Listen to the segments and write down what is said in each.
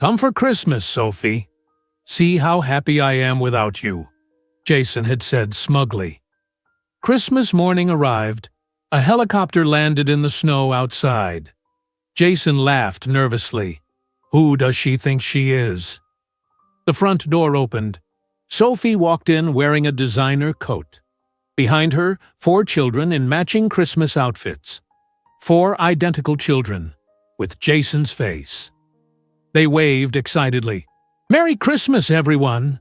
"Come for Christmas, Sophie. See how happy I am without you," Jason had said smugly. Christmas morning arrived. A helicopter landed in the snow outside. Jason laughed nervously. Who does she think she is? The front door opened. Sophie walked in wearing a designer coat. Behind her, 4 children in matching Christmas outfits. 4 identical children, with Jason's face. They waved excitedly. "Merry Christmas, everyone!"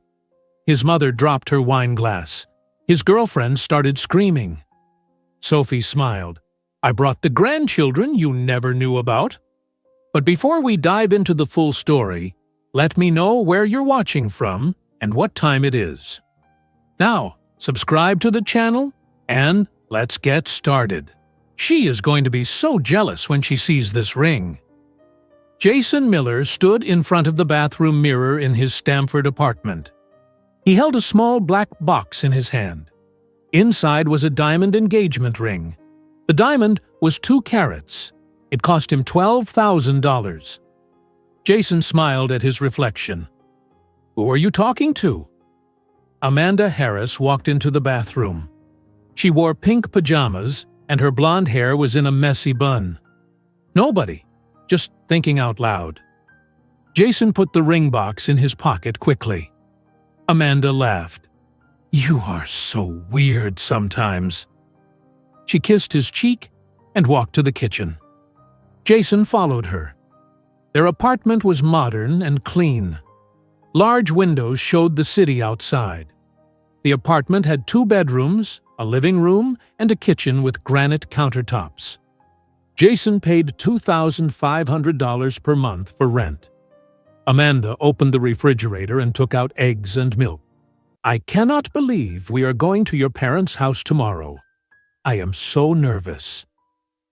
His mother dropped her wine glass. His girlfriend started screaming. Sophie smiled. "I brought the grandchildren you never knew about." But before we dive into the full story, let me know where you're watching from and what time it is. Now, subscribe to the channel, and let's get started. She is going to be so jealous when she sees this ring. Jason Miller stood in front of the bathroom mirror in his Stamford apartment. He held a small black box in his hand. Inside was a diamond engagement ring. The diamond was 2 carats. It cost him $12,000. Jason smiled at his reflection. "Who are you talking to?" Amanda Harris walked into the bathroom. She wore pink pajamas, and her blonde hair was in a messy bun. "Nobody, just thinking out loud." Jason put the ring box in his pocket quickly. Amanda laughed. "You are so weird sometimes." She kissed his cheek and walked to the kitchen. Jason followed her. Their apartment was modern and clean. Large windows showed the city outside. The apartment had 2 bedrooms, a living room, and a kitchen with granite countertops. Jason paid $2,500 per month for rent. Amanda opened the refrigerator and took out eggs and milk. "I cannot believe we are going to your parents' house tomorrow. I am so nervous."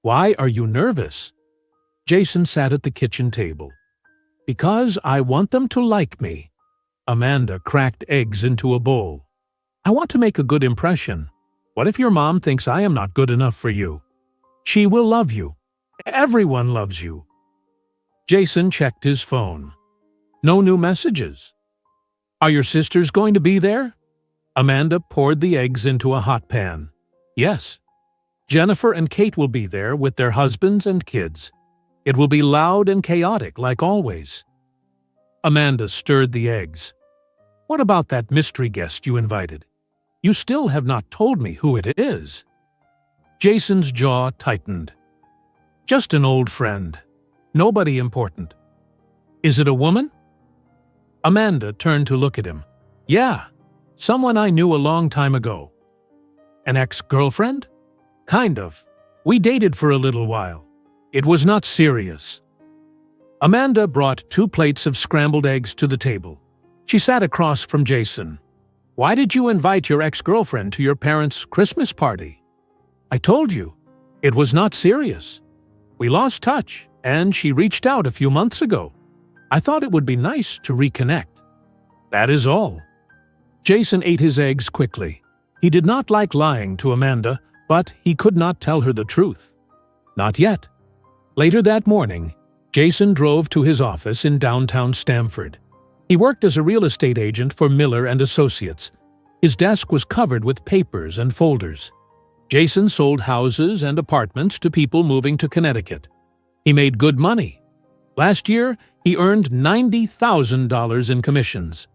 "Why are you nervous?" Jason sat at the kitchen table. "Because I want them to like me." Amanda cracked eggs into a bowl. "I want to make a good impression. What if your mom thinks I am not good enough for you? She will love you. Everyone loves you." Jason checked his phone. No new messages. "Are your sisters going to be there?" Amanda poured the eggs into a hot pan. "Yes. Jennifer and Kate will be there with their husbands and kids. It will be loud and chaotic like always." Amanda stirred the eggs. "What about that mystery guest you invited? You still have not told me who it is." Jason's jaw tightened. "Just an old friend. Nobody important." "Is it a woman?" Amanda turned to look at him. "Yeah, someone I knew a long time ago." "An ex-girlfriend?" "Kind of. We dated for a little while. It was not serious." Amanda brought 2 plates of scrambled eggs to the table. She sat across from Jason. "Why did you invite your ex-girlfriend to your parents' Christmas party?" "I told you. It was not serious. We lost touch, and she reached out a few months ago. I thought it would be nice to reconnect. That is all." Jason ate his eggs quickly. He did not like lying to Amanda, but he could not tell her the truth. Not yet. Later that morning, Jason drove to his office in downtown Stamford. He worked as a real estate agent for Miller and Associates. His desk was covered with papers and folders. Jason sold houses and apartments to people moving to Connecticut. He made good money. Last year, he earned $90,000 in commissions.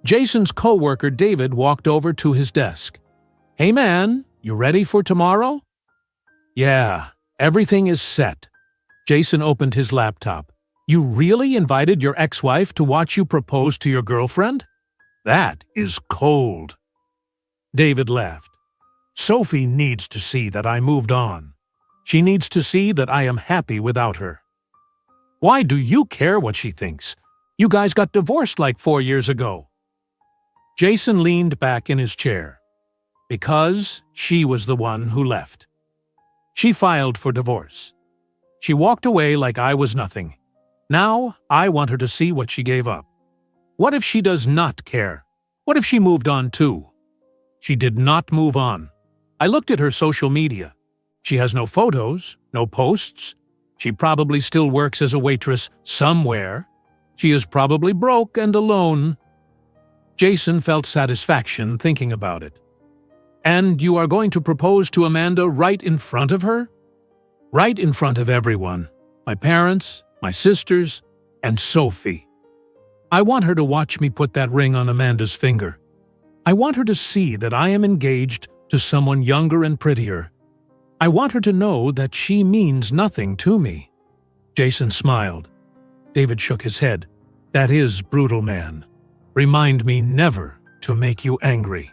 Jason's co-worker David walked over to his desk. "Hey man, you ready for tomorrow?" "Yeah, everything is set." Jason opened his laptop. "You really invited your ex-wife to watch you propose to your girlfriend? That is cold." David laughed. "Sophie needs to see that I moved on. She needs to see that I am happy without her." "Why do you care what she thinks? You guys got divorced like 4 years ago." Jason leaned back in his chair. "Because she was the one who left. She filed for divorce. She walked away like I was nothing. Now I want her to see what she gave up. What if she does not care? What if she moved on too?" She did not move on. I looked at her social media. She has no photos, no posts. She probably still works as a waitress somewhere. She is probably broke and alone. Jason felt satisfaction thinking about it. And you are going to propose to Amanda right in front of her? Right in front of everyone. My parents, my sisters, and Sophie. I want her to watch me put that ring on Amanda's finger. I want her to see that I am engaged to someone younger and prettier. I want her to know that she means nothing to me. Jason smiled. David shook his head. That is brutal, man. Remind me never to make you angry.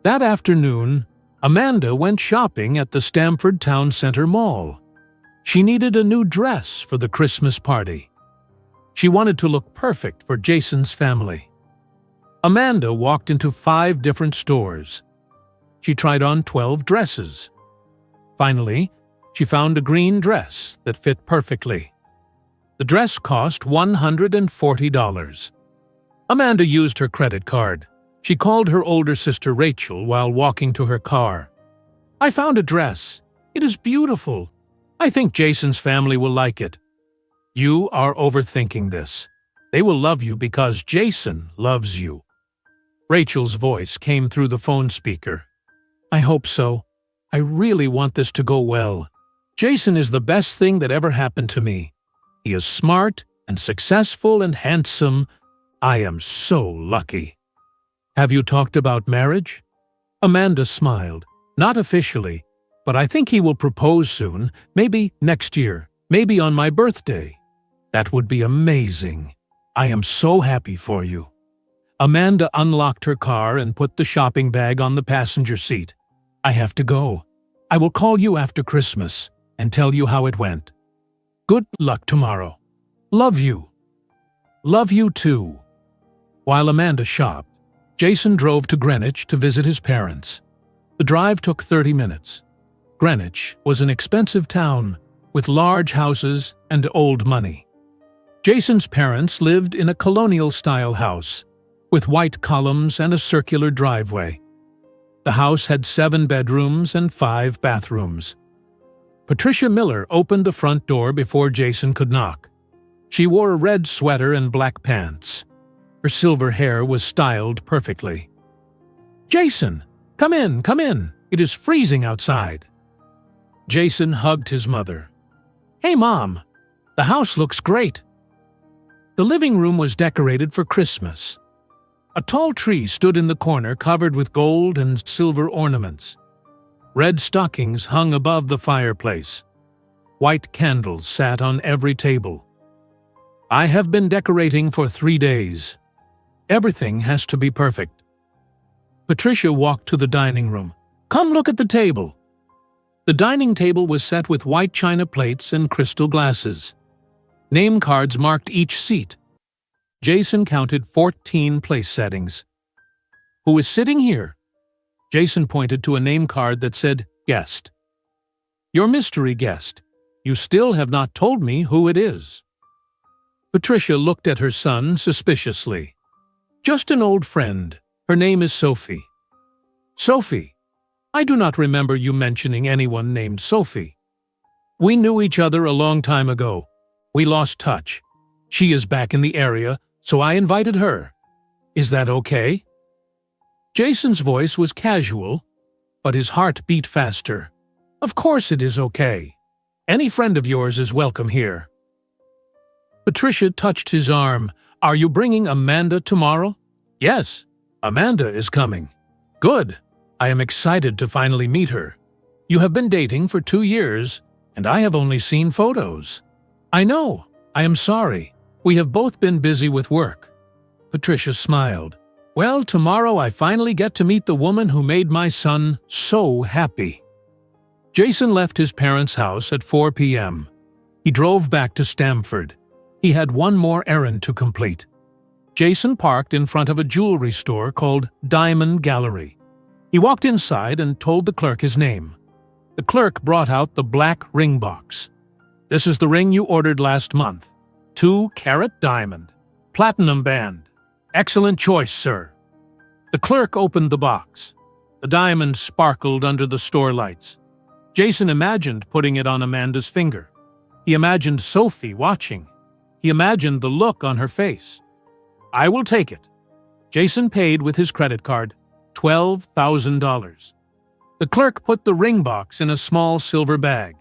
That afternoon, Amanda went shopping at the Stamford Town Center Mall. She needed a new dress for the Christmas party. She wanted to look perfect for Jason's family. Amanda walked into 5 different stores. She tried on 12 dresses. Finally, she found a green dress that fit perfectly. The dress cost $140. Amanda used her credit card. She called her older sister Rachel while walking to her car. I found a dress. It is beautiful. I think Jason's family will like it. You are overthinking this. They will love you because Jason loves you. Rachel's voice came through the phone speaker. I hope so. I really want this to go well. Jason is the best thing that ever happened to me. He is smart and successful and handsome. I am so lucky. Have you talked about marriage? Amanda smiled. Not officially, but I think he will propose soon, maybe next year, maybe on my birthday. That would be amazing. I am so happy for you. Amanda unlocked her car and put the shopping bag on the passenger seat. I have to go. I will call you after Christmas and tell you how it went. Good luck tomorrow. Love you. Love you too. While Amanda shopped, Jason drove to Greenwich to visit his parents. The drive took 30 minutes. Greenwich was an expensive town with large houses and old money. Jason's parents lived in a colonial-style house with white columns and a circular driveway. The house had 7 bedrooms and 5 bathrooms. Patricia Miller opened the front door before Jason could knock. She wore a red sweater and black pants. Her silver hair was styled perfectly. Jason, come in, come in. It is freezing outside. Jason hugged his mother. Hey, Mom. The house looks great. The living room was decorated for Christmas. A tall tree stood in the corner covered with gold and silver ornaments. Red stockings hung above the fireplace. White candles sat on every table. I have been decorating for 3 days. Everything has to be perfect. Patricia walked to the dining room. Come look at the table. The dining table was set with white china plates and crystal glasses. Name cards marked each seat. Jason counted 14 place settings. Who is sitting here? Jason pointed to a name card that said, Guest. Your mystery guest. You still have not told me who it is. Patricia looked at her son suspiciously. Just an old friend. Her name is Sophie. Sophie. I do not remember you mentioning anyone named Sophie. We knew each other a long time ago. We lost touch. She is back in the area, so I invited her. Is that okay? Jason's voice was casual, but his heart beat faster. Of course it is okay. Any friend of yours is welcome here. Patricia touched his arm. Are you bringing Amanda tomorrow? Yes, Amanda is coming. Good. I am excited to finally meet her. You have been dating for 2 years, and I have only seen photos. I know. I am sorry. We have both been busy with work. Patricia smiled. Well, tomorrow I finally get to meet the woman who made my son so happy. Jason left his parents' house at 4 p.m. He drove back to Stamford. He had one more errand to complete. Jason parked in front of a jewelry store called Diamond Gallery. He walked inside and told the clerk his name. The clerk brought out the black ring box. This is the ring you ordered last month. 2-carat diamond. Platinum band. Excellent choice, sir. The clerk opened the box. The diamond sparkled under the store lights. Jason imagined putting it on Amanda's finger. He imagined Sophie watching. He imagined the look on her face. "I will take it." Jason paid with his credit card, $12,000. The clerk put the ring box in a small silver bag.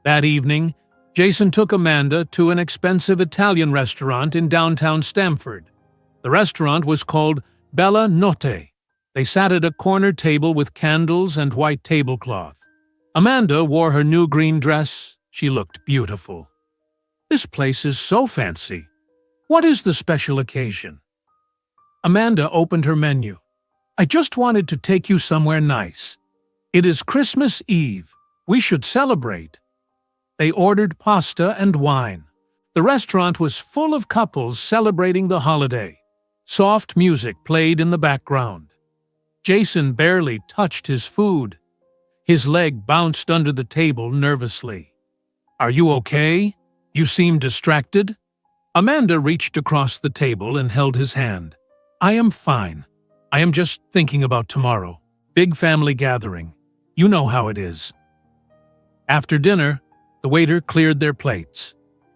That evening, Jason took Amanda to an expensive Italian restaurant in downtown Stamford. The restaurant was called Bella Notte. They sat at a corner table with candles and white tablecloth. Amanda wore her new green dress. She looked beautiful. "This place is so fancy. What is the special occasion?" Amanda opened her menu. "I just wanted to take you somewhere nice. It is Christmas Eve. We should celebrate." They ordered pasta and wine. The restaurant was full of couples celebrating the holiday. Soft music played in the background. Jason barely touched his food. His leg bounced under the table nervously. "Are you okay? You seem distracted." Amanda reached across the table and held his hand. "I am fine. I am just thinking about tomorrow. Big family gathering. You know how it is." After dinner, the waiter cleared their plates.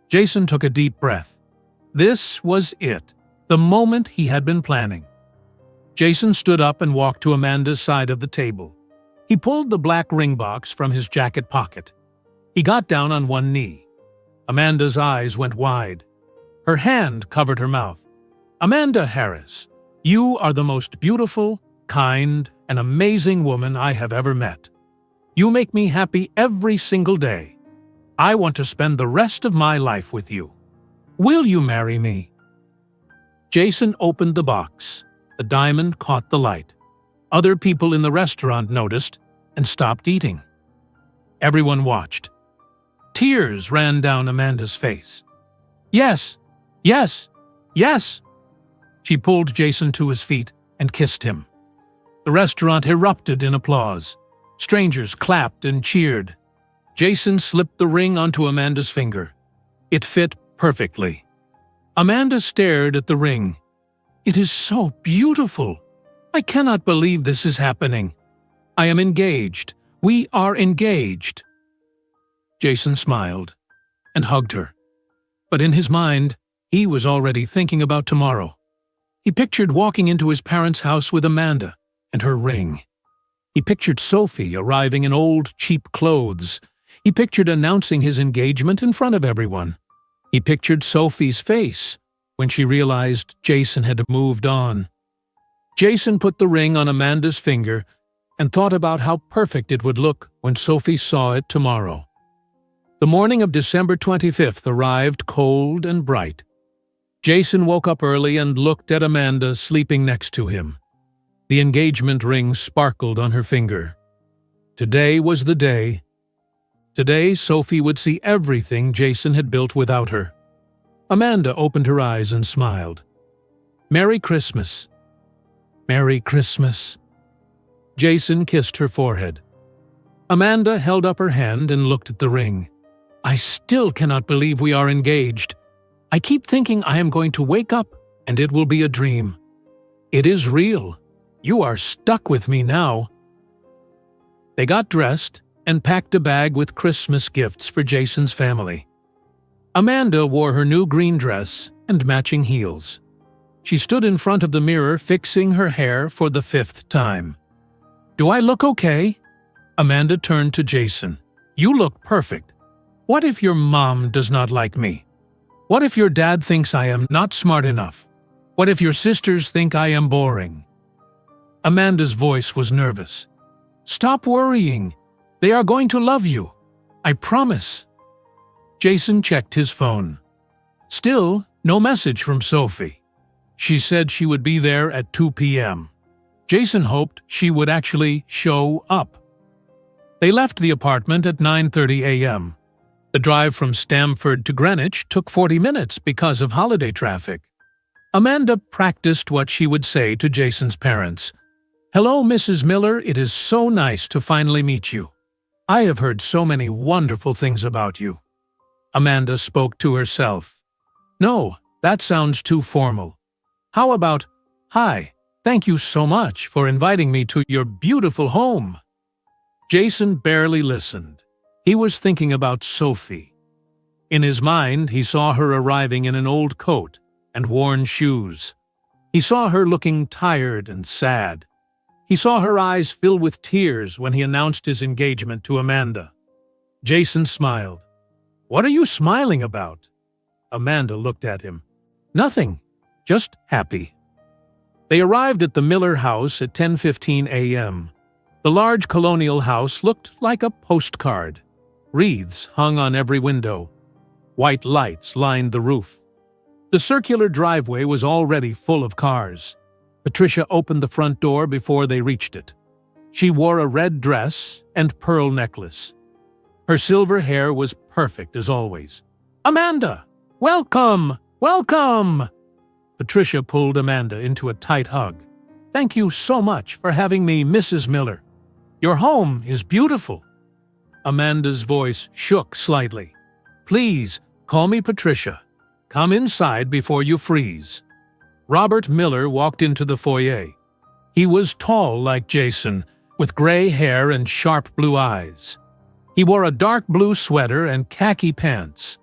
Jason took a deep breath. This was it, the moment he had been planning. Jason stood up and walked to Amanda's side of the table. He pulled the black ring box from his jacket pocket. He got down on one knee. Amanda's eyes went wide. Her hand covered her mouth. "Amanda Harris, you are the most beautiful, kind, and amazing woman I have ever met. You make me happy every single day. I want to spend the rest of my life with you. Will you marry me?" Jason opened the box. The diamond caught the light. Other people in the restaurant noticed and stopped eating. Everyone watched. Tears ran down Amanda's face. "Yes, yes, yes!" She pulled Jason to his feet and kissed him. The restaurant erupted in applause. Strangers clapped and cheered. Jason slipped the ring onto Amanda's finger. It fit perfectly. Amanda stared at the ring. "It is so beautiful. I cannot believe this is happening. I am engaged. We are engaged." Jason smiled and hugged her. But in his mind, he was already thinking about tomorrow. He pictured walking into his parents' house with Amanda and her ring. He pictured Sophie arriving in old, cheap clothes. He pictured announcing his engagement in front of everyone. He pictured Sophie's face when she realized Jason had moved on. Jason put the ring on Amanda's finger and thought about how perfect it would look when Sophie saw it tomorrow. The morning of December 25th arrived cold and bright. Jason woke up early and looked at Amanda sleeping next to him. The engagement ring sparkled on her finger. Today was the day. Today, Sophie would see everything Jason had built without her. Amanda opened her eyes and smiled. "Merry Christmas." "Merry Christmas." Jason kissed her forehead. Amanda held up her hand and looked at the ring. "I still cannot believe we are engaged. I keep thinking I am going to wake up and it will be a dream. It is real. You are stuck with me now." They got dressed and packed a bag with Christmas gifts for Jason's family. Amanda wore her new green dress and matching heels. She stood in front of the mirror fixing her hair for the 5th time. "Do I look okay?" Amanda turned to Jason. "You look perfect. What if your mom does not like me? What if your dad thinks I am not smart enough? What if your sisters think I am boring?" Amanda's voice was nervous. "Stop worrying. They are going to love you. I promise." Jason checked his phone. Still, no message from Sophie. She said she would be there at 2 p.m. Jason hoped she would actually show up. They left the apartment at 9:30 a.m. The drive from Stamford to Greenwich took 40 minutes because of holiday traffic. Amanda practiced what she would say to Jason's parents. "Hello, Mrs. Miller. It is so nice to finally meet you. I have heard so many wonderful things about you." Amanda spoke to herself. "No, that sounds too formal. How about, 'Hi, thank you so much for inviting me to your beautiful home'?" Jason barely listened. He was thinking about Sophie. In his mind, he saw her arriving in an old coat and worn shoes. He saw her looking tired and sad. He saw her eyes fill with tears when he announced his engagement to Amanda. Jason smiled. "What are you smiling about?" Amanda looked at him. "Nothing, just happy." They arrived at the Miller house at 10:15 a.m. The large colonial house looked like a postcard. Wreaths hung on every window. White lights lined the roof. The circular driveway was already full of cars. Patricia opened the front door before they reached it. She wore a red dress and pearl necklace. Her silver hair was perfect as always. "Amanda! Welcome! Welcome!" Patricia pulled Amanda into a tight hug. "Thank you so much for having me, Mrs. Miller. Your home is beautiful." Amanda's voice shook slightly. "Please, call me Patricia. Come inside before you freeze." Robert Miller walked into the foyer. He was tall like Jason, with gray hair and sharp blue eyes. He wore a dark blue sweater and khaki pants.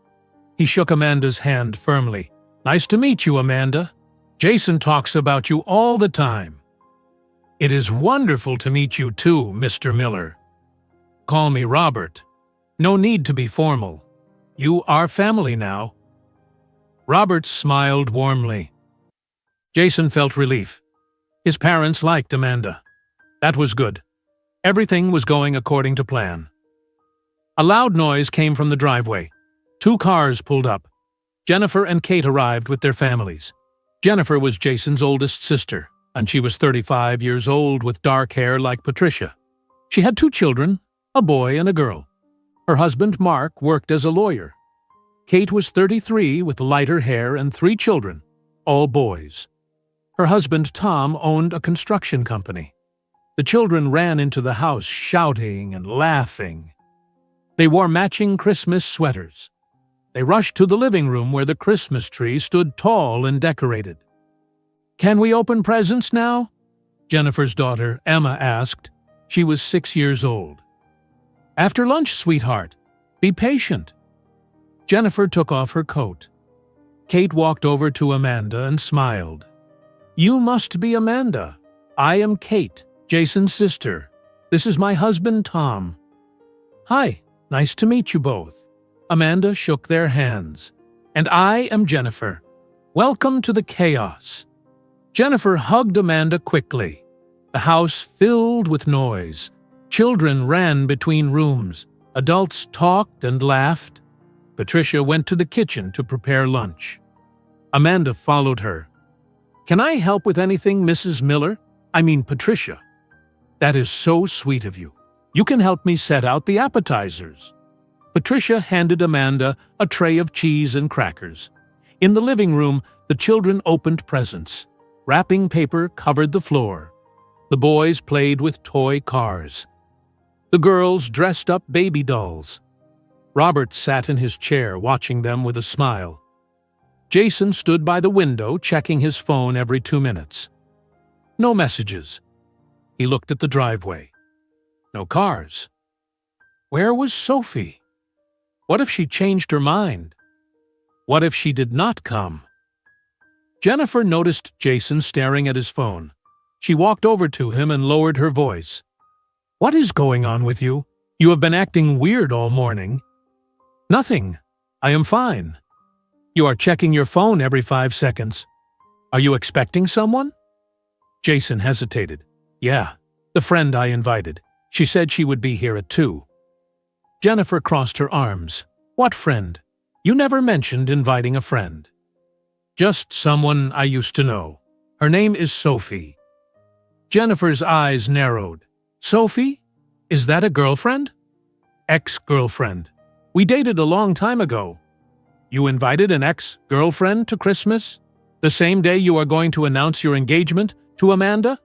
He shook Amanda's hand firmly. "Nice to meet you, Amanda. Jason talks about you all the time." "It is wonderful to meet you too, Mr. Miller. Call me Robert. No need to be formal. You are family now." Robert smiled warmly. Jason felt relief. His parents liked Amanda. That was good. Everything was going according to plan. A loud noise came from the driveway. 2 cars pulled up. Jennifer and Kate arrived with their families. Jennifer was Jason's oldest sister, and she was 35 years old with dark hair like Patricia. She had 2 children, a boy and a girl. Her husband, Mark, worked as a lawyer. Kate was 33 with lighter hair and 3 children, all boys. Her husband, Tom, owned a construction company. The children ran into the house shouting and laughing. They wore matching Christmas sweaters. They rushed to the living room where the Christmas tree stood tall and decorated. "Can we open presents now?" Jennifer's daughter, Emma, asked. She was 6 years old. "After lunch, sweetheart. Be patient." Jennifer took off her coat. Kate walked over to Amanda and smiled. "You must be Amanda. I am Kate, Jason's sister. This is my husband, Tom." "Hi, nice to meet you both." Amanda shook their hands. "And I am Jennifer. Welcome to the chaos." Jennifer hugged Amanda quickly. The house filled with noise. Children ran between rooms. Adults talked and laughed. Patricia went to the kitchen to prepare lunch. Amanda followed her. "Can I help with anything, Mrs. Miller? I mean Patricia." "That is so sweet of you. You can help me set out the appetizers." Patricia handed Amanda a tray of cheese and crackers. In the living room, the children opened presents. Wrapping paper covered the floor. The boys played with toy cars. The girls dressed up baby dolls. Robert sat in his chair watching them with a smile. Jason stood by the window checking his phone every 2 minutes. No messages. He looked at the driveway. No cars. Where was Sophie? What if she changed her mind? What if she did not come? Jennifer noticed Jason staring at his phone. She walked over to him and lowered her voice. "What is going on with you? You have been acting weird all morning." "Nothing. I am fine." "You are checking your phone every 5 seconds. Are you expecting someone?" Jason hesitated. "Yeah, the friend I invited. She said she would be here at 2. Jennifer crossed her arms. "What friend? You never mentioned inviting a friend." "Just someone I used to know. Her name is Sophie." Jennifer's eyes narrowed. "Sophie? Is that a girlfriend?" "Ex-girlfriend. We dated a long time ago." "You invited an ex-girlfriend to Christmas? The same day you are going to announce your engagement to Amanda?"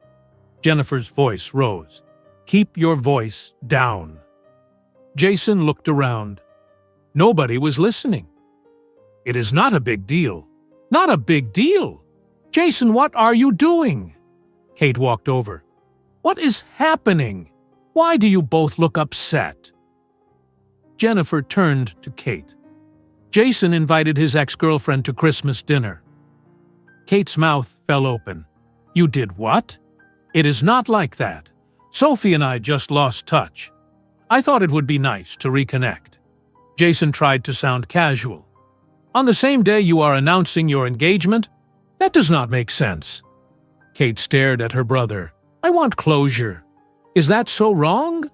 Jennifer's voice rose. "Keep your voice down." Jason looked around. Nobody was listening. "It is not a big deal." "Not a big deal? Jason, what are you doing?" Kate walked over. "What is happening? Why do you both look upset?" Jennifer turned to Kate. Jason invited his ex-girlfriend to Christmas dinner. Kate's mouth fell open. You did what? It is not like that. Sophie and I just lost touch. I thought it would be nice to reconnect. Jason tried to sound casual. On the same day you are announcing your engagement? That does not make sense. Kate stared at her brother. I want closure. Is that so wrong?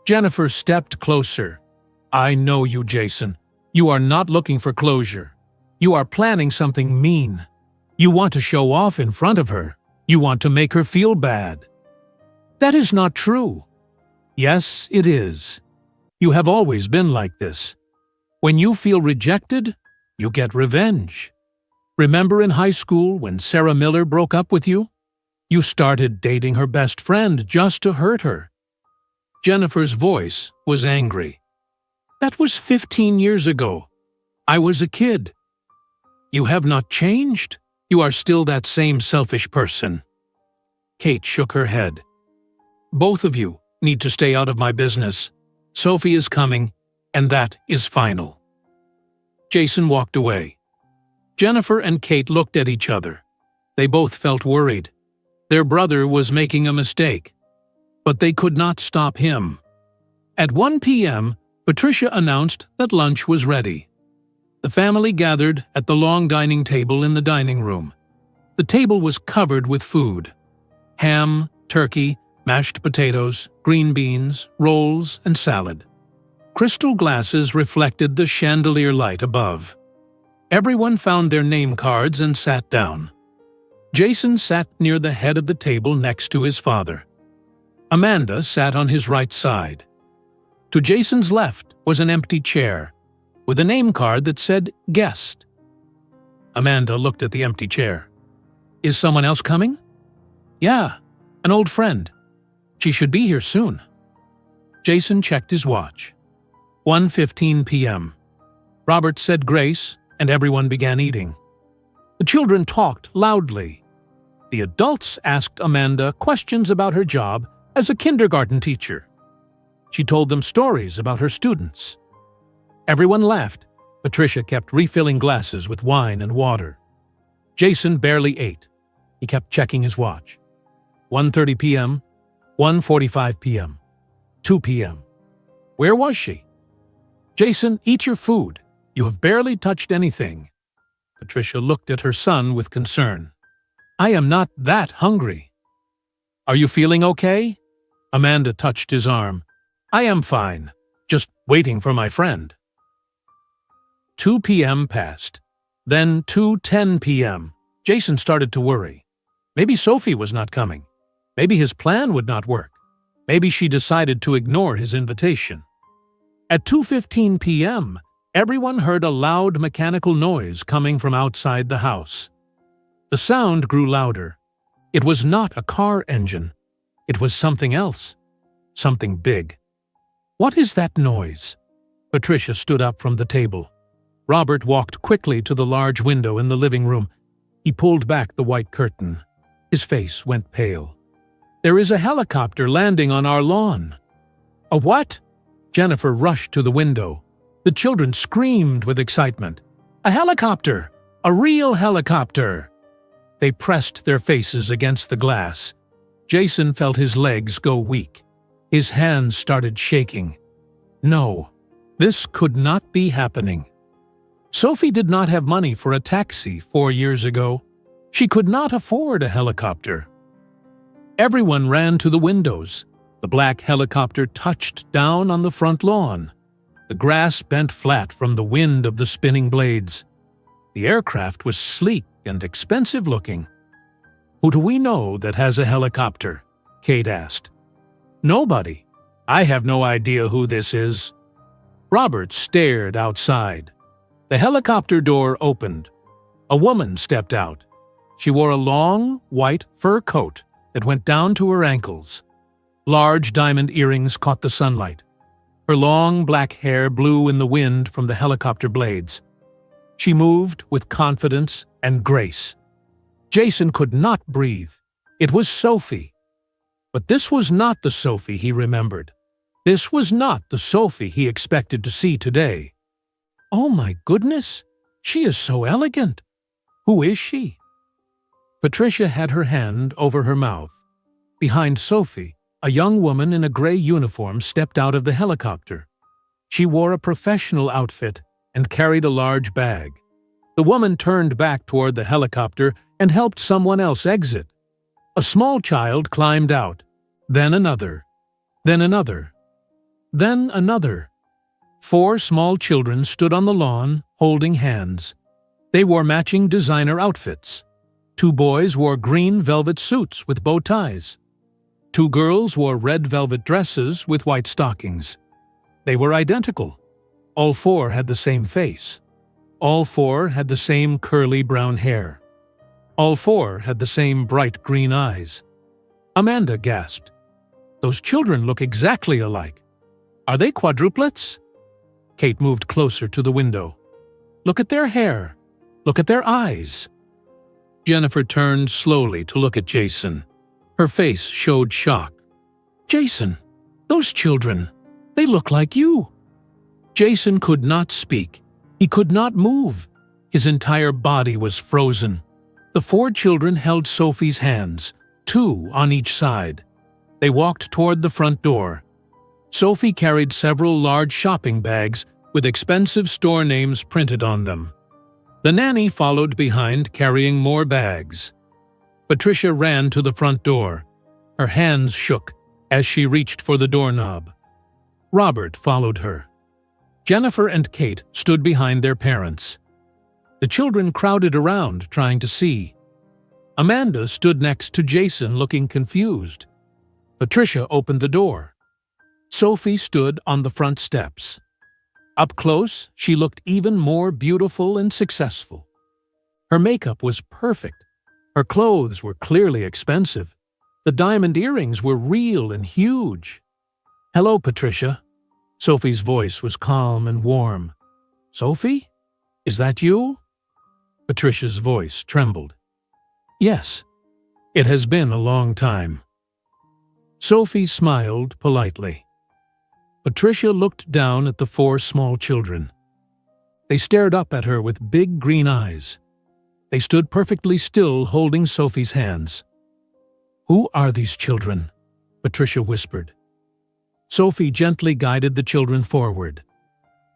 Jennifer stepped closer. I know you, Jason. You are not looking for closure. You are planning something mean. You want to show off in front of her. You want to make her feel bad. That is not true. Yes, it is. You have always been like this. When you feel rejected, you get revenge. Remember in high school when Sarah Miller broke up with you? You started dating her best friend just to hurt her. Jennifer's voice was angry. That was 15 years ago. I was a kid. You have not changed. You are still that same selfish person. Kate shook her head. Both of you need to stay out of my business. Sophie is coming, and that is final. Jason walked away. Jennifer and Kate looked at each other. They both felt worried. Their brother was making a mistake. But they could not stop him. At 1 p.m., Patricia announced that lunch was ready. The family gathered at the long dining table in the dining room. The table was covered with food. Ham, turkey, mashed potatoes, green beans, rolls, and salad. Crystal glasses reflected the chandelier light above. Everyone found their name cards and sat down. Jason sat near the head of the table next to his father. Amanda sat on his right side. To Jason's left was an empty chair, with a name card that said guest. Amanda looked at the empty chair. Is someone else coming? Yeah, an old friend. She should be here soon. Jason checked his watch. 1:15 p.m. Robert said grace, and everyone began eating. The children talked loudly. The adults asked Amanda questions about her job as a kindergarten teacher. She told them stories about her students. Everyone laughed. Patricia kept refilling glasses with wine and water. Jason barely ate. He kept checking his watch. 1:30 p.m., 1:45 p.m., 2 p.m. Where was she? Jason, eat your food. You have barely touched anything. Patricia looked at her son with concern. I am not that hungry. Are you feeling okay? Amanda touched his arm. I am fine, just waiting for my friend. 2 p.m. passed. Then 2:10 p.m. Jason started to worry. Maybe Sophie was not coming. Maybe his plan would not work. Maybe she decided to ignore his invitation. At 2:15 p.m., everyone heard a loud mechanical noise coming from outside the house. The sound grew louder. It was not a car engine. It was something else. Something big. What is that noise? Patricia stood up from the table. Robert walked quickly to the large window in the living room. He pulled back the white curtain. His face went pale. There is a helicopter landing on our lawn. A what? Jennifer rushed to the window. The children screamed with excitement. A helicopter! A real helicopter! They pressed their faces against the glass. Jason felt his legs go weak. His hands started shaking. No, this could not be happening. Sophie did not have money for a taxi 4 years ago. She could not afford a helicopter. Everyone ran to the windows. The black helicopter touched down on the front lawn. The grass bent flat from the wind of the spinning blades. The aircraft was sleek and expensive-looking. Who do we know that has a helicopter? Kate asked. Nobody. I have no idea who this is. Robert stared outside. The helicopter door opened. A woman stepped out. She wore a long, white fur coat that went down to her ankles. Large diamond earrings caught the sunlight. Her long black hair blew in the wind from the helicopter blades. She moved with confidence and grace. Jason could not breathe. It was Sophie. But this was not the Sophie he remembered. This was not the Sophie he expected to see today. "Oh my goodness! She is so elegant! Who is she?" Patricia had her hand over her mouth. Behind Sophie, a young woman in a gray uniform stepped out of the helicopter. She wore a professional outfit and carried a large bag. The woman turned back toward the helicopter and helped someone else exit. A small child climbed out, then another, then another, then another. 4 small children stood on the lawn, holding hands. They wore matching designer outfits. 2 boys wore green velvet suits with bow ties. 2 girls wore red velvet dresses with white stockings. They were identical. All 4 had the same face. All 4 had the same curly brown hair. All 4 had the same bright green eyes. Amanda gasped. "Those children look exactly alike. Are they quadruplets?" Kate moved closer to the window. "Look at their hair. Look at their eyes." Jennifer turned slowly to look at Jason. Her face showed shock. "Jason, those children, they look like you." Jason could not speak. He could not move. His entire body was frozen. The 4 children held Sophie's hands, 2 on each side. They walked toward the front door. Sophie carried several large shopping bags with expensive store names printed on them. The nanny followed behind, carrying more bags. Patricia ran to the front door. Her hands shook as she reached for the doorknob. Robert followed her. Jennifer and Kate stood behind their parents. The children crowded around, trying to see. Amanda stood next to Jason, looking confused. Patricia opened the door. Sophie stood on the front steps. Up close, she looked even more beautiful and successful. Her makeup was perfect. Her clothes were clearly expensive. The diamond earrings were real and huge. "Hello, Patricia." Sophie's voice was calm and warm. "Sophie? Is that you?" Patricia's voice trembled. "Yes. It has been a long time." Sophie smiled politely. Patricia looked down at the 4 small children. They stared up at her with big green eyes. They stood perfectly still, holding Sophie's hands. "Who are these children?" Patricia whispered. Sophie gently guided the children forward.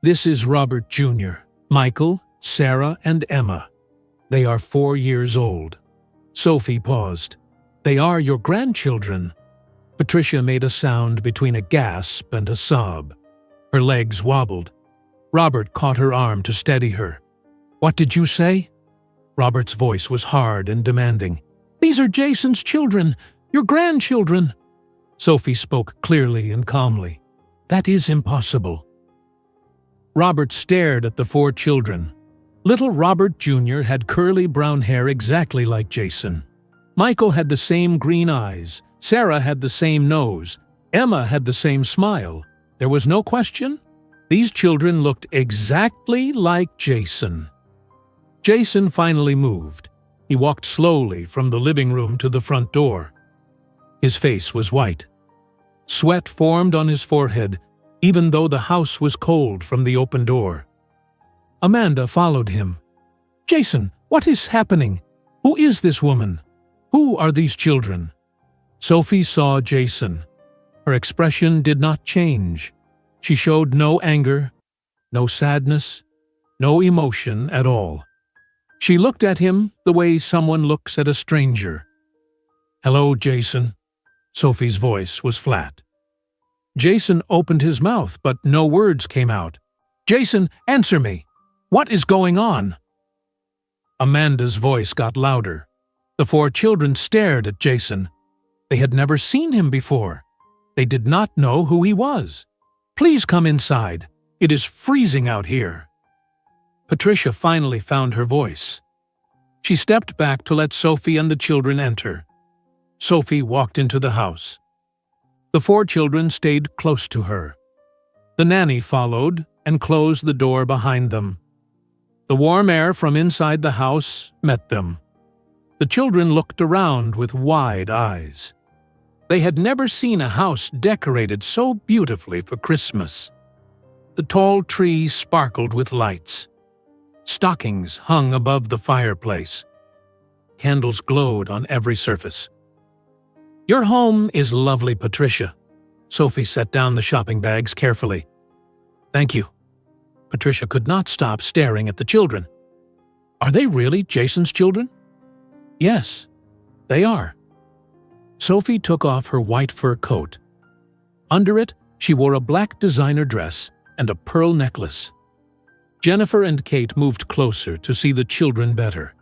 "This is Robert Jr., Michael, Sarah, and Emma. They are 4 years old." Sophie paused. "They are your grandchildren." Patricia made a sound between a gasp and a sob. Her legs wobbled. Robert caught her arm to steady her. "What did you say?" Robert's voice was hard and demanding. "These are Jason's children, your grandchildren." Sophie spoke clearly and calmly. "That is impossible." Robert stared at the 4 children. Little Robert Jr. had curly brown hair exactly like Jason. Michael had the same green eyes. Sarah had the same nose. Emma had the same smile. There was no question. These children looked exactly like Jason. Jason finally moved. He walked slowly from the living room to the front door. His face was white. Sweat formed on his forehead, even though the house was cold from the open door. Amanda followed him. "Jason, what is happening? Who is this woman? Who are these children?" Sophie saw Jason. Her expression did not change. She showed no anger, no sadness, no emotion at all. She looked at him the way someone looks at a stranger. "Hello, Jason." Sophie's voice was flat. Jason opened his mouth, but no words came out. "Jason, answer me. What is going on?" Amanda's voice got louder. The 4 children stared at Jason. They had never seen him before. They did not know who he was. "Please come inside. It is freezing out here." Patricia finally found her voice. She stepped back to let Sophie and the children enter. Sophie walked into the house. The 4 children stayed close to her. The nanny followed and closed the door behind them. The warm air from inside the house met them. The children looked around with wide eyes. They had never seen a house decorated so beautifully for Christmas. The tall trees sparkled with lights. Stockings hung above the fireplace. Candles glowed on every surface. "Your home is lovely, Patricia." Sophie set down the shopping bags carefully. "Thank you." Patricia could not stop staring at the children. "Are they really Jason's children?" "Yes, they are." Sophie took off her white fur coat. Under it, she wore a black designer dress and a pearl necklace. Jennifer and Kate moved closer to see the children better.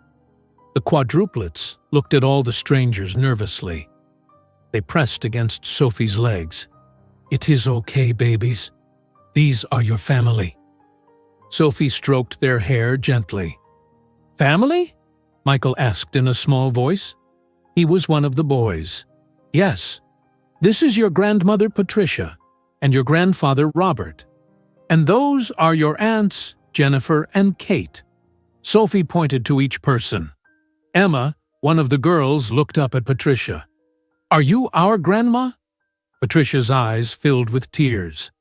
The quadruplets looked at all the strangers nervously. They pressed against Sophie's legs. "It is okay, babies. These are your family." Sophie stroked their hair gently. "Family?" Michael asked in a small voice. He was one of the boys. "Yes. This is your grandmother Patricia and your grandfather Robert. And those are your aunts Jennifer and Kate." Sophie pointed to each person. Emma, one of the girls, looked up at Patricia. "Are you our grandma?" Patricia's eyes filled with tears.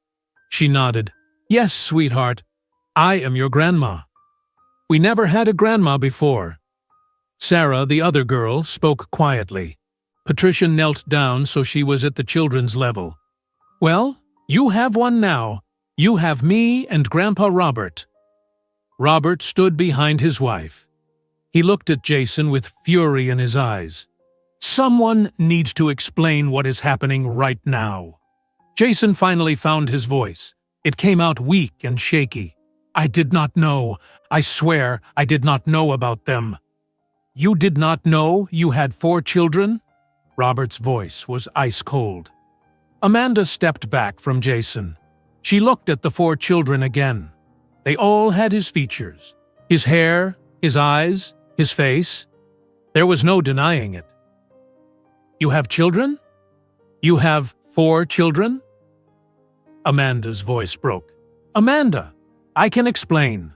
She nodded. "Yes, sweetheart. I am your grandma. We never had a grandma before." Sarah, the other girl, spoke quietly. Patricia knelt down so she was at the children's level. "Well, you have one now. You have me and Grandpa Robert." Robert stood behind his wife. He looked at Jason with fury in his eyes. "Someone needs to explain what is happening right now." Jason finally found his voice. It came out weak and shaky. "I did not know. I swear I did not know about them." "You did not know you had 4 children?" Robert's voice was ice cold. Amanda stepped back from Jason. She looked at the 4 children again. They all had his features. His hair, his eyes, his face. There was no denying it. "You have children? You have 4 children?" Amanda's voice broke. "Amanda, I can explain."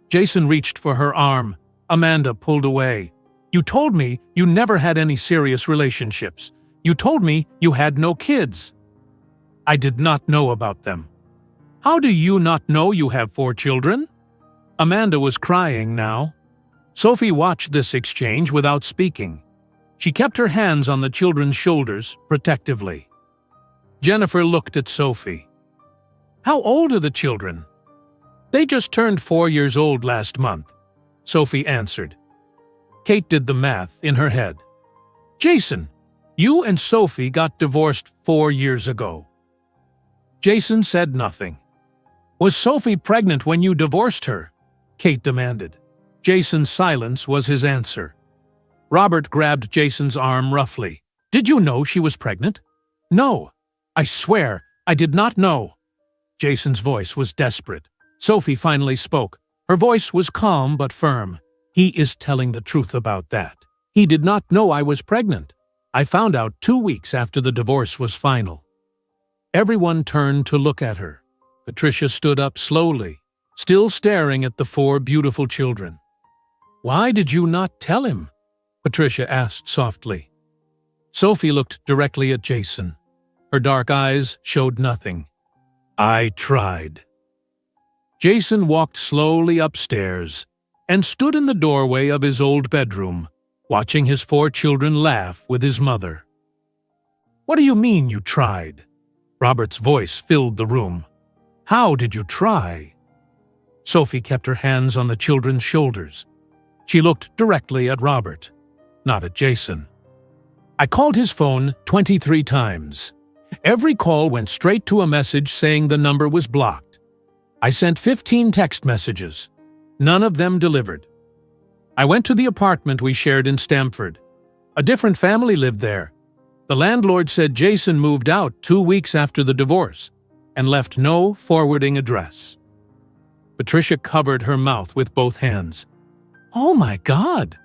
Jason reached for her arm. Amanda pulled away. "You told me you never had any serious relationships. You told me you had no kids." "I did not know about them." "How do you not know you have 4 children?" Amanda was crying now. Sophie watched this exchange without speaking. She kept her hands on the children's shoulders protectively. Jennifer looked at Sophie. "How old are the children?" "They just turned 4 years old last month," Sophie answered. Kate did the math in her head. "Jason, you and Sophie got divorced 4 years ago." Jason said nothing. "Was Sophie pregnant when you divorced her?" Kate demanded. Jason's silence was his answer. Robert grabbed Jason's arm roughly. "Did you know she was pregnant?" "No. I swear, I did not know." Jason's voice was desperate. Sophie finally spoke. Her voice was calm but firm. "He is telling the truth about that. He did not know I was pregnant. I found out 2 weeks after the divorce was final." Everyone turned to look at her. Patricia stood up slowly, still staring at the 4 beautiful children. "Why did you not tell him?" Patricia asked softly. Sophie looked directly at Jason. Her dark eyes showed nothing. "I tried." Jason walked slowly upstairs and stood in the doorway of his old bedroom, watching his 4 children laugh with his mother. "What do you mean you tried?" Robert's voice filled the room. "How did you try?" Sophie kept her hands on the children's shoulders. She looked directly at Robert, not at Jason. "I called his phone 23 times. Every call went straight to a message saying the number was blocked. I sent 15 text messages. None of them delivered. I went to the apartment we shared in Stamford. A different family lived there. The landlord said Jason moved out 2 weeks after the divorce and left no forwarding address." Patricia covered her mouth with both hands. "Oh my God!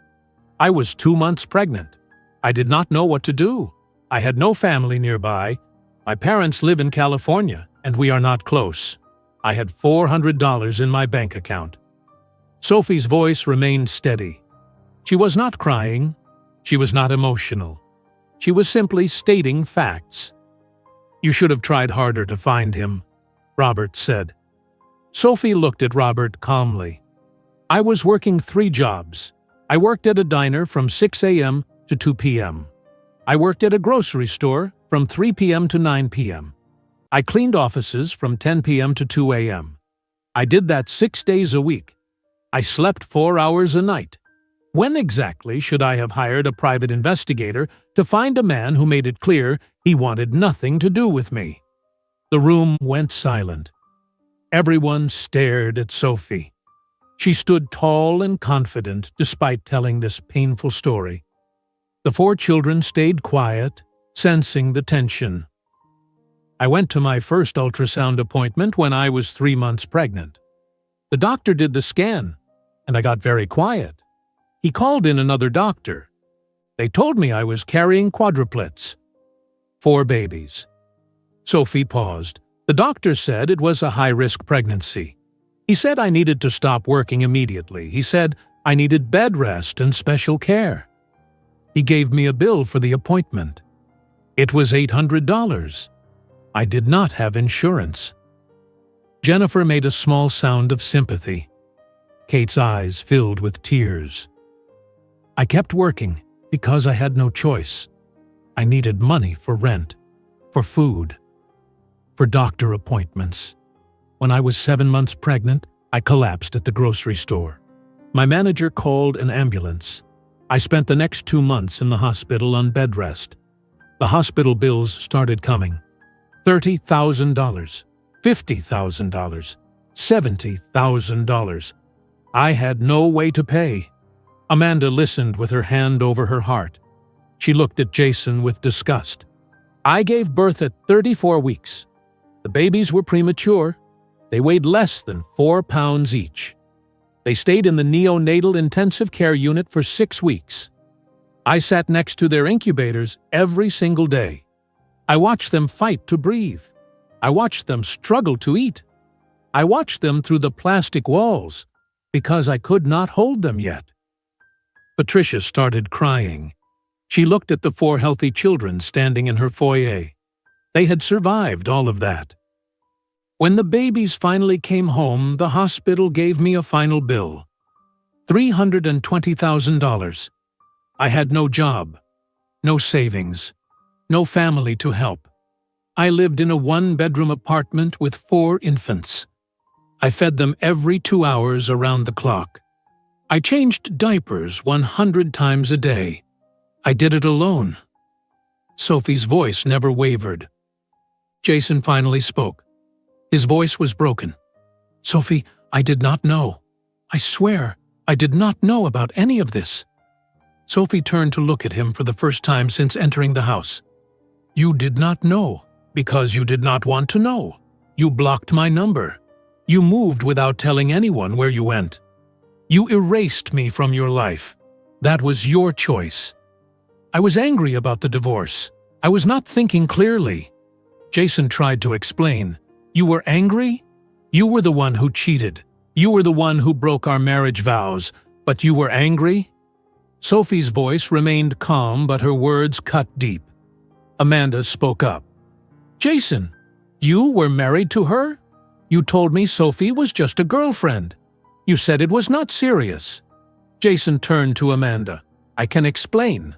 I was 2 months pregnant. I did not know what to do. I had no family nearby. My parents live in California, and we are not close. I had $400 in my bank account." Sophie's voice remained steady. She was not crying. She was not emotional. She was simply stating facts. "You should have tried harder to find him," Robert said. Sophie looked at Robert calmly. I was working 3 jobs. I worked at a diner from 6 a.m. to 2 p.m. I worked at a grocery store from 3 p.m. to 9 p.m. I cleaned offices from 10 p.m. to 2 a.m. I did that 6 days a week. I slept 4 hours a night. When exactly should I have hired a private investigator to find a man who made it clear he wanted nothing to do with me? The room went silent. Everyone stared at Sophie. She stood tall and confident despite telling this painful story. The 4 children stayed quiet, sensing the tension. I went to my first ultrasound appointment when I was 3 months pregnant. The doctor did the scan, and I got very quiet. He called in another doctor. They told me I was carrying quadruplets. 4 babies. Sophie paused. The doctor said it was a high-risk pregnancy. He said I needed to stop working immediately. He said I needed bed rest and special care. He gave me a bill for the appointment. It was $800. I did not have insurance. Jennifer made a small sound of sympathy. Kate's eyes filled with tears. I kept working because I had no choice. I needed money for rent, for food, for doctor appointments. When I was 7 months pregnant, I collapsed at the grocery store. My manager called an ambulance. I spent the next 2 months in the hospital on bed rest. The hospital bills started coming. $30,000, $50,000, $70,000. I had no way to pay. Amanda listened with her hand over her heart. She looked at Jason with disgust. I gave birth at 34 weeks. The babies were premature. They weighed less than 4 pounds each. They stayed in the neonatal intensive care unit for 6 weeks. I sat next to their incubators every single day. I watched them fight to breathe. I watched them struggle to eat. I watched them through the plastic walls because I could not hold them yet. Patricia started crying. She looked at the 4 healthy children standing in her foyer. They had survived all of that. When the babies finally came home, the hospital gave me a final bill. $320,000. I had no job, no savings, no family to help. I lived in a 1-bedroom apartment with 4 infants. I fed them every 2 hours around the clock. I changed diapers 100 times a day. I did it alone. Sophie's voice never wavered. Jason finally spoke. His voice was broken. Sophie, I did not know. I swear, I did not know about any of this. Sophie turned to look at him for the first time since entering the house. You did not know, because you did not want to know. You blocked my number. You moved without telling anyone where you went. You erased me from your life. That was your choice. I was angry about the divorce. I was not thinking clearly. Jason tried to explain. You were angry? You were the one who cheated. You were the one who broke our marriage vows, but you were angry? Sophie's voice remained calm, but her words cut deep. Amanda spoke up. Jason, you were married to her? You told me Sophie was just a girlfriend. You said it was not serious. Jason turned to Amanda. I can explain.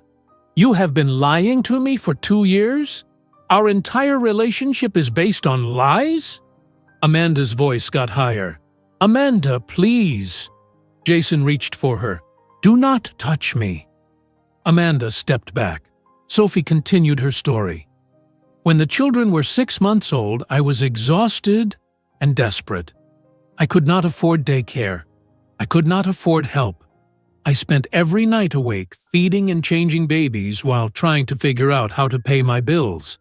You have been lying to me for 2 years? Our entire relationship is based on lies? Amanda's voice got higher. Amanda, please. Jason reached for her. Do not touch me. Amanda stepped back. Sophie continued her story. When the children were 6 months old, I was exhausted and desperate. I could not afford daycare. I could not afford help. I spent every night awake feeding and changing babies while trying to figure out how to pay my bills.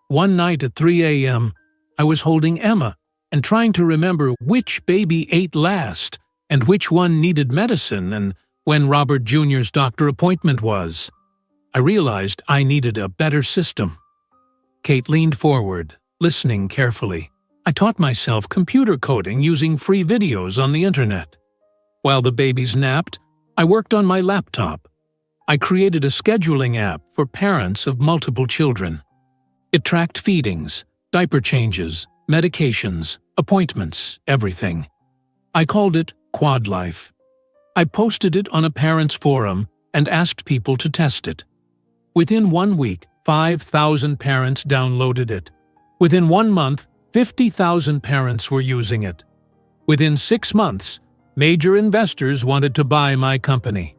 One night at 3 a.m., I was holding Emma and trying to remember which baby ate last and which one needed medicine and when Robert Jr.'s doctor appointment was. I realized I needed a better system. Kate leaned forward, listening carefully. I taught myself computer coding using free videos on the internet. While the babies napped, I worked on my laptop. I created a scheduling app for parents of multiple children. It tracked feedings, diaper changes, medications, appointments, everything. I called it Quad Life. I posted it on a parents' forum and asked people to test it. Within 1 week, 5,000 parents downloaded it. Within 1 month, 50,000 parents were using it. Within 6 months, major investors wanted to buy my company.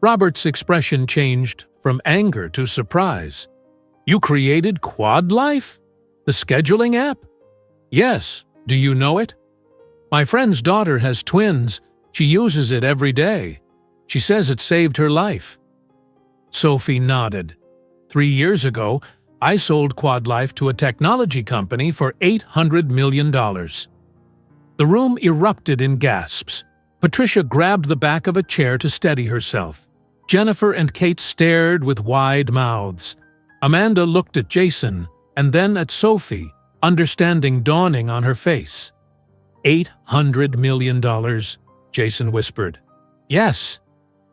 Robert's expression changed from anger to surprise. "You created Quad Life? The scheduling app?" "Yes. Do you know it?" "My friend's daughter has twins. She uses it every day. She says it saved her life." Sophie nodded. 3 years ago, I sold Quad Life to a technology company for $800 million. The room erupted in gasps. Patricia grabbed the back of a chair to steady herself. Jennifer and Kate stared with wide mouths. Amanda looked at Jason and then at Sophie, understanding dawning on her face. $800 million, Jason whispered. "Yes.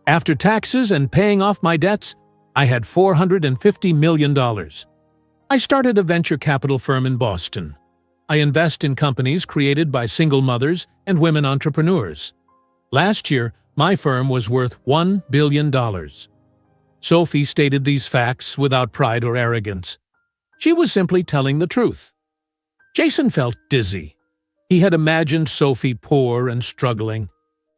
After taxes and paying off my debts, I had $450 million. I started a venture capital firm in Boston. I invest in companies created by single mothers and women entrepreneurs. Last year, my firm was worth $1 billion. Sophie stated these facts without pride or arrogance. She was simply telling the truth. Jason felt dizzy. He had imagined Sophie poor and struggling.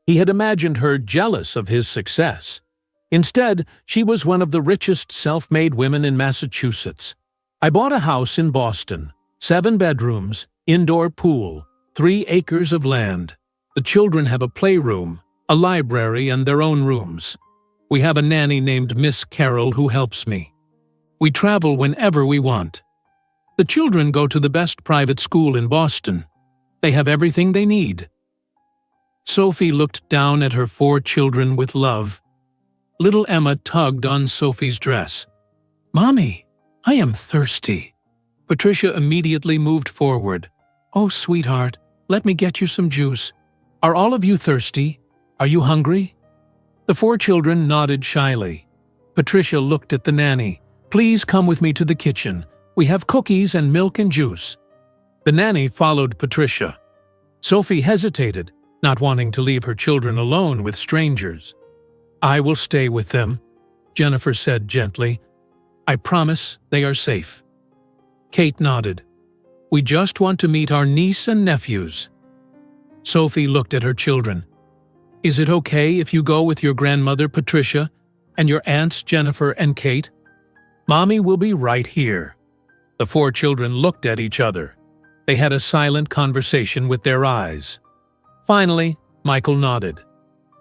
He had imagined her jealous of his success. Instead, she was one of the richest self-made women in Massachusetts. "I bought a house in Boston, 7 bedrooms, indoor pool, 3 acres of land. The children have a playroom, a library, and their own rooms. We have a nanny named Miss Carol who helps me. We travel whenever we want. The children go to the best private school in Boston. They have everything they need." Sophie looked down at her 4 children with love. Little Emma tugged on Sophie's dress. "Mommy, I am thirsty." Patricia immediately moved forward. "Oh, sweetheart, let me get you some juice. Are all of you thirsty? Are you hungry?" The 4 children nodded shyly. Patricia looked at the nanny. "Please come with me to the kitchen. We have cookies and milk and juice." The nanny followed Patricia. Sophie hesitated, not wanting to leave her children alone with strangers. "I will stay with them," Jennifer said gently. "I promise they are safe." Kate nodded. "We just want to meet our niece and nephews." Sophie looked at her children. "Is it okay if you go with your grandmother Patricia and your aunts Jennifer and Kate? Mommy will be right here." The 4 children looked at each other. They had a silent conversation with their eyes. Finally, Michael nodded.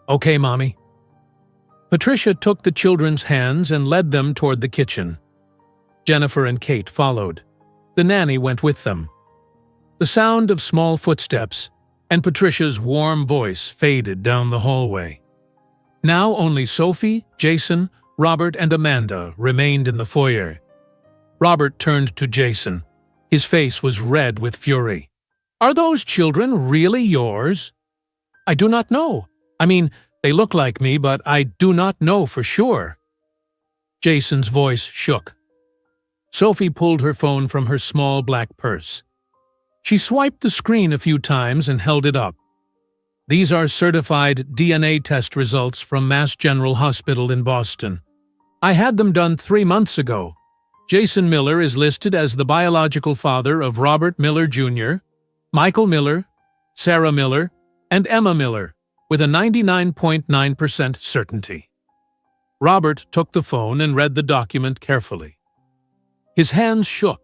"Okay, Mommy." Patricia took the children's hands and led them toward the kitchen. Jennifer and Kate followed. The nanny went with them. The sound of small footsteps and Patricia's warm voice faded down the hallway. Now only Sophie, Jason, Robert, and Amanda remained in the foyer. Robert turned to Jason. His face was red with fury. "Are those children really yours?" "I do not know. I mean, they look like me, but I do not know for sure." Jason's voice shook. Sophie pulled her phone from her small black purse. She swiped the screen a few times and held it up. "These are certified DNA test results from Mass General Hospital in Boston. I had them done 3 months ago. Jason Miller is listed as the biological father of Robert Miller Jr., Michael Miller, Sarah Miller, and Emma Miller, with a 99.9% certainty." Robert took the phone and read the document carefully. His hands shook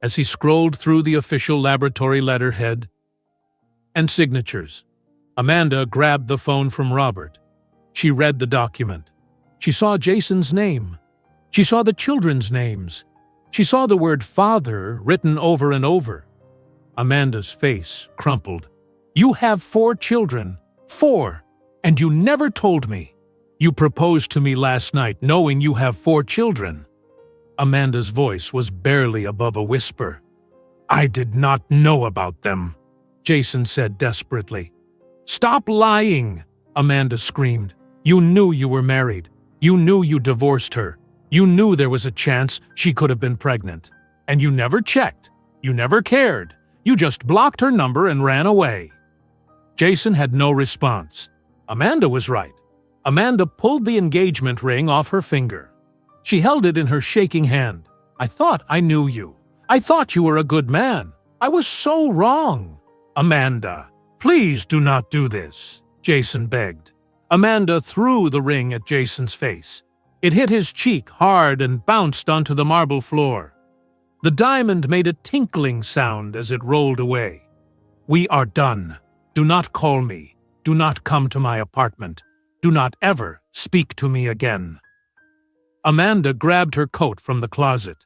as he scrolled through the official laboratory letterhead and signatures. Amanda grabbed the phone from Robert. She read the document. She saw Jason's name. She saw the children's names. She saw the word father written over and over. Amanda's face crumpled. "You have 4 children. 4. And you never told me. You proposed to me last night knowing you have 4 children." Amanda's voice was barely above a whisper. "I did not know about them," Jason said desperately. "Stop lying," Amanda screamed. "You knew you were married. You knew you divorced her. You knew there was a chance she could have been pregnant. And you never checked. You never cared. You just blocked her number and ran away." Jason had no response. Amanda was right. Amanda pulled the engagement ring off her finger. She held it in her shaking hand. "I thought I knew you. I thought you were a good man. I was so wrong." "Amanda, please do not do this," Jason begged. Amanda threw the ring at Jason's face. It hit his cheek hard and bounced onto the marble floor. The diamond made a tinkling sound as it rolled away. "We are done. Do not call me. Do not come to my apartment. Do not ever speak to me again." Amanda grabbed her coat from the closet.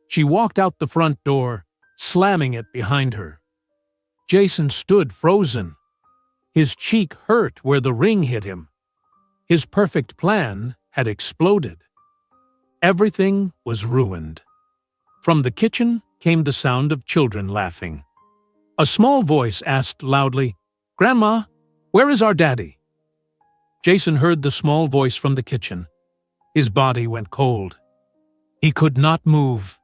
She walked out the front door, slamming it behind her. Jason stood frozen. His cheek hurt where the ring hit him. His perfect plan had exploded. Everything was ruined. From the kitchen came the sound of children laughing. A small voice asked loudly, "Grandma, where is our daddy?" Jason heard the small voice from the kitchen. His body went cold. He could not move.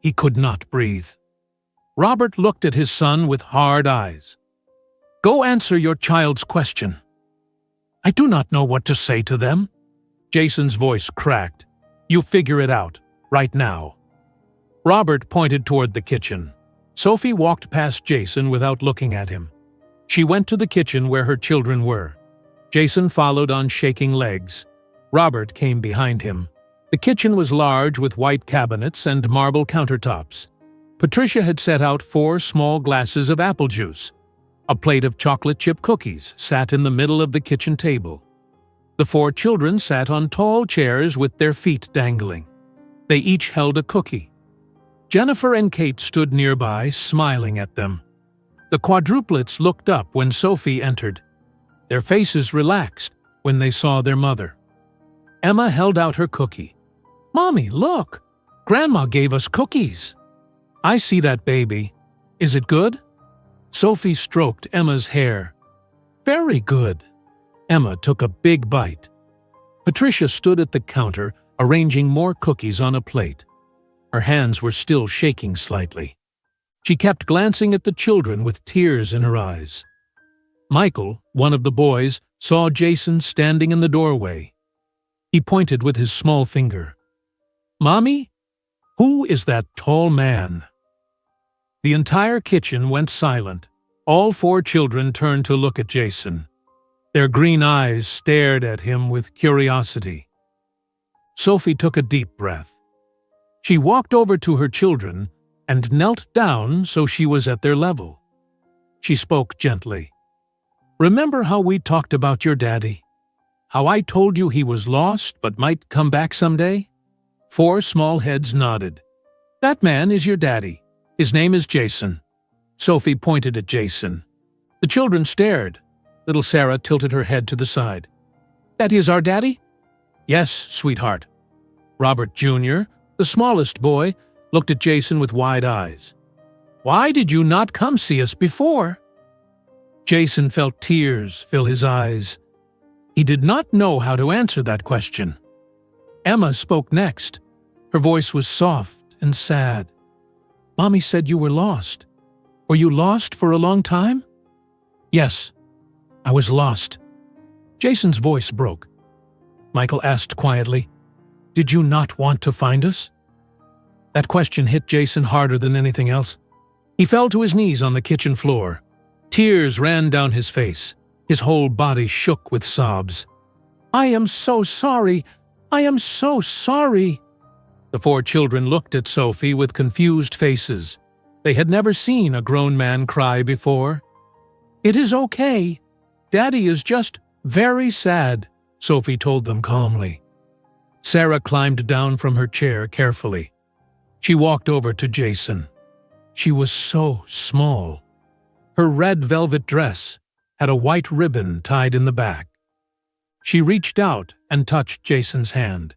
He could not breathe. Robert looked at his son with hard eyes. "Go answer your child's question." "I do not know what to say to them." Jason's voice cracked. "You figure it out, right now." Robert pointed toward the kitchen. Sophie walked past Jason without looking at him. She went to the kitchen where her children were. Jason followed on shaking legs. Robert came behind him. The kitchen was large with white cabinets and marble countertops. Patricia had set out 4 small glasses of apple juice. A plate of chocolate chip cookies sat in the middle of the kitchen table. The 4 children sat on tall chairs with their feet dangling. They each held a cookie. Jennifer and Kate stood nearby, smiling at them. The quadruplets looked up when Sophie entered. Their faces relaxed when they saw their mother. Emma held out her cookie. "Mommy, look! Grandma gave us cookies." "I see that, baby. Is it good?" Sophie stroked Emma's hair. "Very good." Emma took a big bite. Patricia stood at the counter, arranging more cookies on a plate. Her hands were still shaking slightly. She kept glancing at the children with tears in her eyes. Michael, one of the boys, saw Jason standing in the doorway. He pointed with his small finger. "Mommy, who is that tall man?" The entire kitchen went silent. All 4 children turned to look at Jason. Their green eyes stared at him with curiosity. Sophie took a deep breath. She walked over to her children and knelt down so she was at their level. She spoke gently. "Remember how we talked about your daddy? How I told you he was lost but might come back someday?" 4 small heads nodded. "That man is your daddy. His name is Jason." Sophie pointed at Jason. The children stared. Little Sarah tilted her head to the side. "That is our daddy?" "Yes, sweetheart." Robert Jr., the smallest boy, looked at Jason with wide eyes. "Why did you not come see us before?" Jason felt tears fill his eyes. He did not know how to answer that question. Emma spoke next. Her voice was soft and sad. "Mommy said you were lost. Were you lost for a long time?" "Yes, I was lost." Jason's voice broke. Michael asked quietly, "Did you not want to find us?" That question hit Jason harder than anything else. He fell to his knees on the kitchen floor. Tears ran down his face. His whole body shook with sobs. "I am so sorry. I am so sorry." The 4 children looked at Sophie with confused faces. They had never seen a grown man cry before. "It is okay. Daddy is just very sad," Sophie told them calmly. Sarah climbed down from her chair carefully. She walked over to Jason. She was so small. Her red velvet dress had a white ribbon tied in the back. She reached out and touched Jason's hand.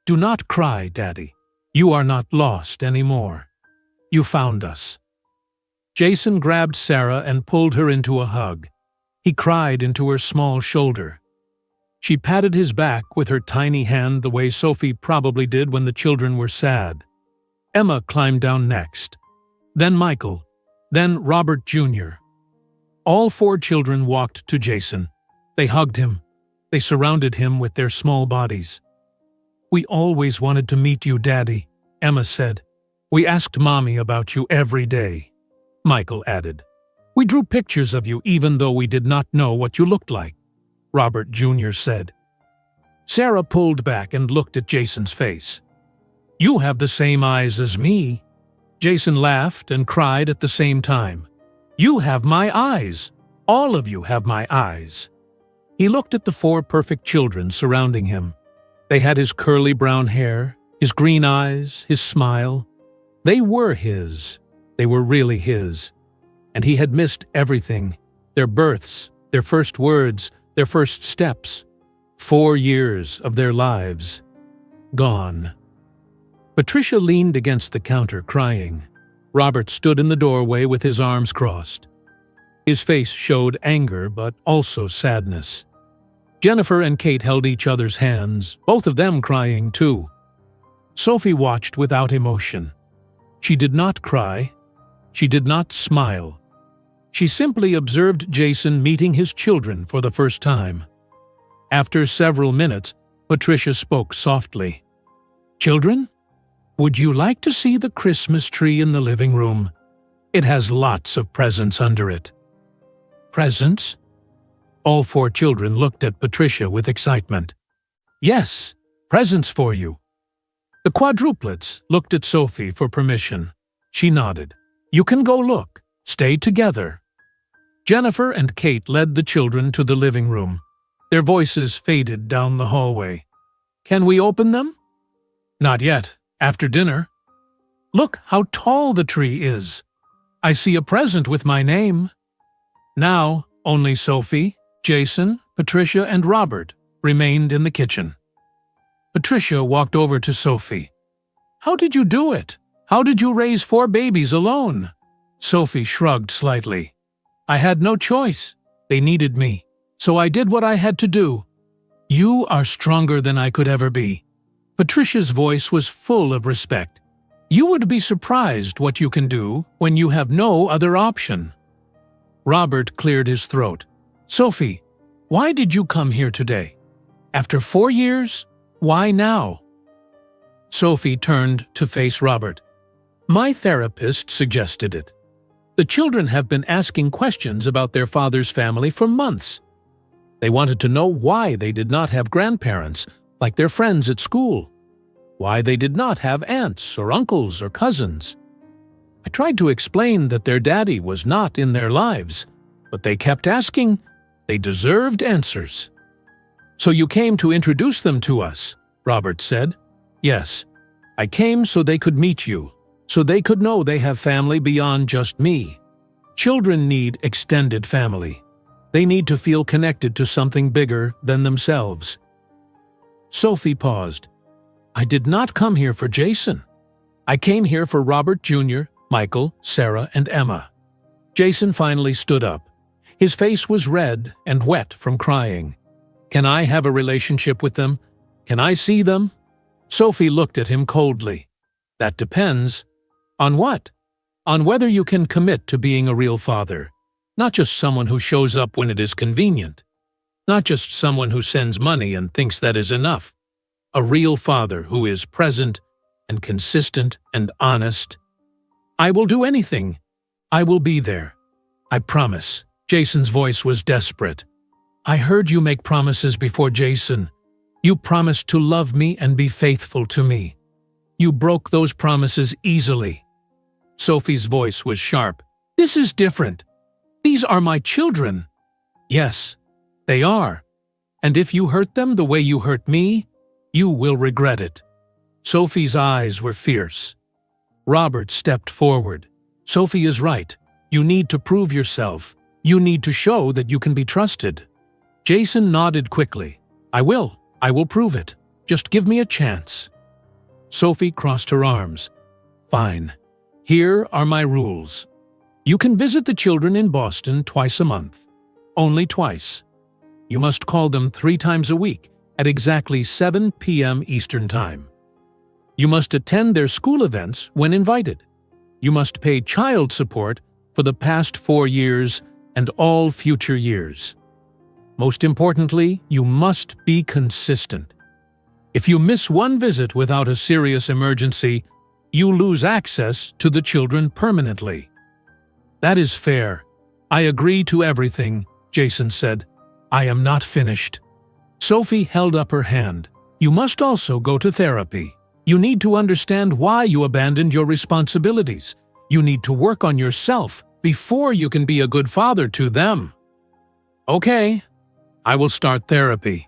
"Do not cry, Daddy. You are not lost anymore. You found us." Jason grabbed Sarah and pulled her into a hug. He cried into her small shoulder. She patted his back with her tiny hand the way Sophie probably did when the children were sad. Emma climbed down next. Then Michael, Then Robert Jr. All 4 children walked to Jason. They hugged him. They surrounded him with their small bodies. "We always wanted to meet you, Daddy," Emma said. "We asked Mommy about you every day," Michael added. "We drew pictures of you even though we did not know what you looked like," Robert Jr. said. Sarah pulled back and looked at Jason's face. "You have the same eyes as me." Jason laughed and cried at the same time. "You have my eyes. All of you have my eyes." He looked at the 4 perfect children surrounding him. They had his curly brown hair, his green eyes, his smile. They were his. They were really his. And he had missed everything: their births, their first words, their first steps. 4 years of their lives. Gone. Patricia leaned against the counter, crying. Robert stood in the doorway with his arms crossed. His face showed anger, but also sadness. Jennifer and Kate held each other's hands, both of them crying too. Sophie watched without emotion. She did not cry. She did not smile. She simply observed Jason meeting his children for the first time. After several minutes, Patricia spoke softly. "Children, would you like to see the Christmas tree in the living room? It has lots of presents under it." "Presents?" All 4 children looked at Patricia with excitement. "Yes, presents for you." The quadruplets looked at Sophie for permission. She nodded. "You can go look. Stay together." Jennifer and Kate led the children to the living room. Their voices faded down the hallway. "Can we open them?" "Not yet. After dinner." "Look how tall the tree is. I see a present with my name." Now, only Sophie, Jason, Patricia, and Robert remained in the kitchen. Patricia walked over to Sophie. "How did you do it? How did you raise 4 babies alone?" Sophie shrugged slightly. "I had no choice. They needed me, so I did what I had to do." "You are stronger than I could ever be." Patricia's voice was full of respect. "You would be surprised what you can do when you have no other option." Robert cleared his throat. "Sophie, why did you come here today? After 4 years? Why now?" Sophie turned to face Robert. "My therapist suggested it. The children have been asking questions about their father's family for months. They wanted to know why they did not have grandparents, like their friends at school. Why they did not have aunts or uncles or cousins. I tried to explain that their daddy was not in their lives, but they kept asking. They deserved answers." "So you came to introduce them to us," Robert said. "Yes. I came so they could meet you, so they could know they have family beyond just me. Children need extended family. They need to feel connected to something bigger than themselves." Sophie paused. "I did not come here for Jason. I came here for Robert Jr., Michael, Sarah, and Emma." Jason finally stood up. His face was red and wet from crying. "Can I have a relationship with them? Can I see them?" Sophie looked at him coldly. "That depends." "On what?" "On whether you can commit to being a real father. Not just someone who shows up when it is convenient. Not just someone who sends money and thinks that is enough. A real father who is present and consistent and honest. I will do anything. I will be there. I promise." Jason's voice was desperate. "I heard you make promises before Jason. You promised to love me and be faithful to me. You broke those promises easily." Sophie's voice was sharp. "This is different. These are my children." "Yes, they are. And if you hurt them the way you hurt me, you will regret it." Sophie's eyes were fierce. Robert stepped forward. "Sophie is right. You need to prove yourself. You need to show that you can be trusted." Jason nodded quickly. I will prove it. Just give me a chance." Sophie crossed her arms. "Fine. Here are my rules. You can visit the children in Boston twice a month. Only twice. You must call them 3 times a week at exactly 7 p.m. Eastern Time. You must attend their school events when invited. You must pay child support for the past 4 years and all future years. Most importantly, you must be consistent. If you miss one visit without a serious emergency, you lose access to the children permanently. That is fair. I agree to everything, Jason said. I am not finished. Sophie held up her hand. You must also go to therapy. You need to understand why you abandoned your responsibilities. You need to work on yourself before you can be a good father to them. Okay, I will start therapy.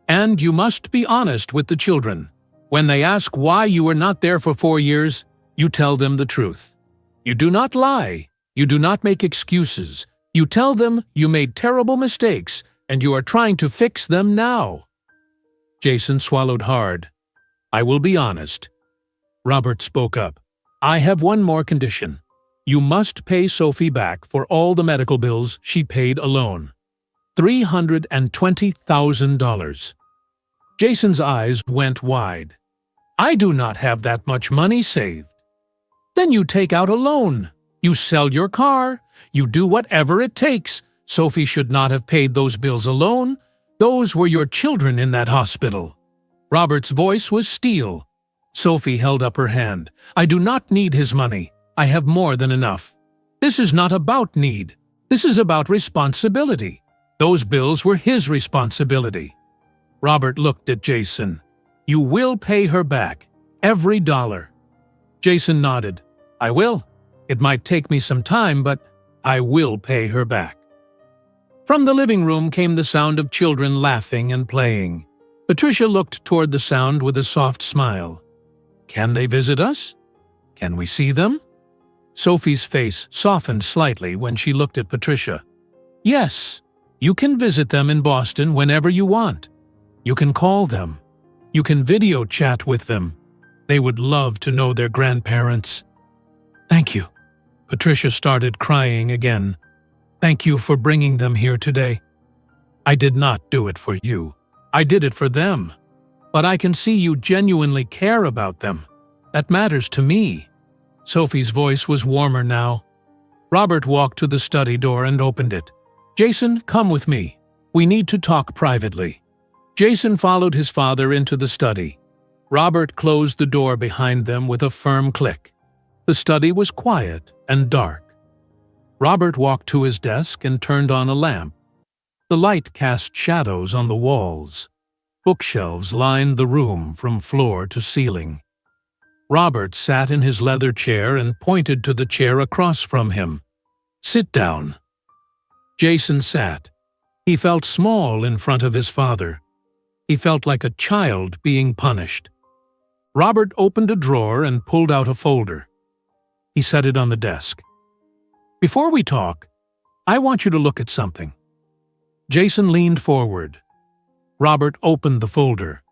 And you must be honest with the children. When they ask why you were not there for 4 years, you tell them the truth. You do not lie. You do not make excuses. You tell them you made terrible mistakes and you are trying to fix them now. Jason swallowed hard. I will be honest. Robert spoke up. I have one more condition. You must pay Sophie back for all the medical bills she paid alone. $320,000. Jason's eyes went wide. I do not have that much money saved. Then you take out a loan. You sell your car. You do whatever it takes. Sophie should not have paid those bills alone. Those were your children in that hospital. Robert's voice was steel. Sophie held up her hand. I do not need his money. I have more than enough. This is not about need. This is about responsibility. Those bills were his responsibility. Robert looked at Jason. You will pay her back. Every dollar. Jason nodded. I will. It might take me some time, but I will pay her back. From the living room came the sound of children laughing and playing. Patricia looked toward the sound with a soft smile. Can they visit us? Can we see them? Sophie's face softened slightly when she looked at Patricia. Yes, you can visit them in Boston whenever you want. You can call them. You can video chat with them. They would love to know their grandparents. Thank you. Patricia started crying again. Thank you for bringing them here today. I did not do it for you. I did it for them. But I can see you genuinely care about them. That matters to me. Sophie's voice was warmer now. Robert walked to the study door and opened it. Jason, come with me. We need to talk privately. Jason followed his father into the study. Robert closed the door behind them with a firm click. The study was quiet and dark. Robert walked to his desk and turned on a lamp. The light cast shadows on the walls. Bookshelves lined the room from floor to ceiling. Robert sat in his leather chair and pointed to the chair across from him. Sit down. Jason sat. He felt small in front of his father. He felt like a child being punished. Robert opened a drawer and pulled out a folder. He set it on the desk. Before we talk, I want you to look at something. Jason leaned forward. Robert opened the folder.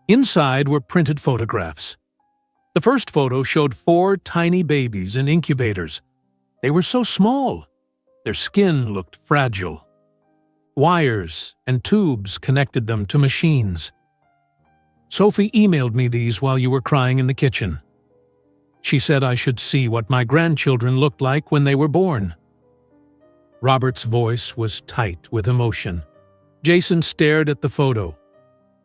Inside were printed photographs. The first photo showed 4 tiny babies in incubators. They were so small. Their skin looked fragile. Wires and tubes connected them to machines. Sophie emailed me these while you were crying in the kitchen. She said I should see what my grandchildren looked like when they were born. Robert's voice was tight with emotion. Jason stared at the photo.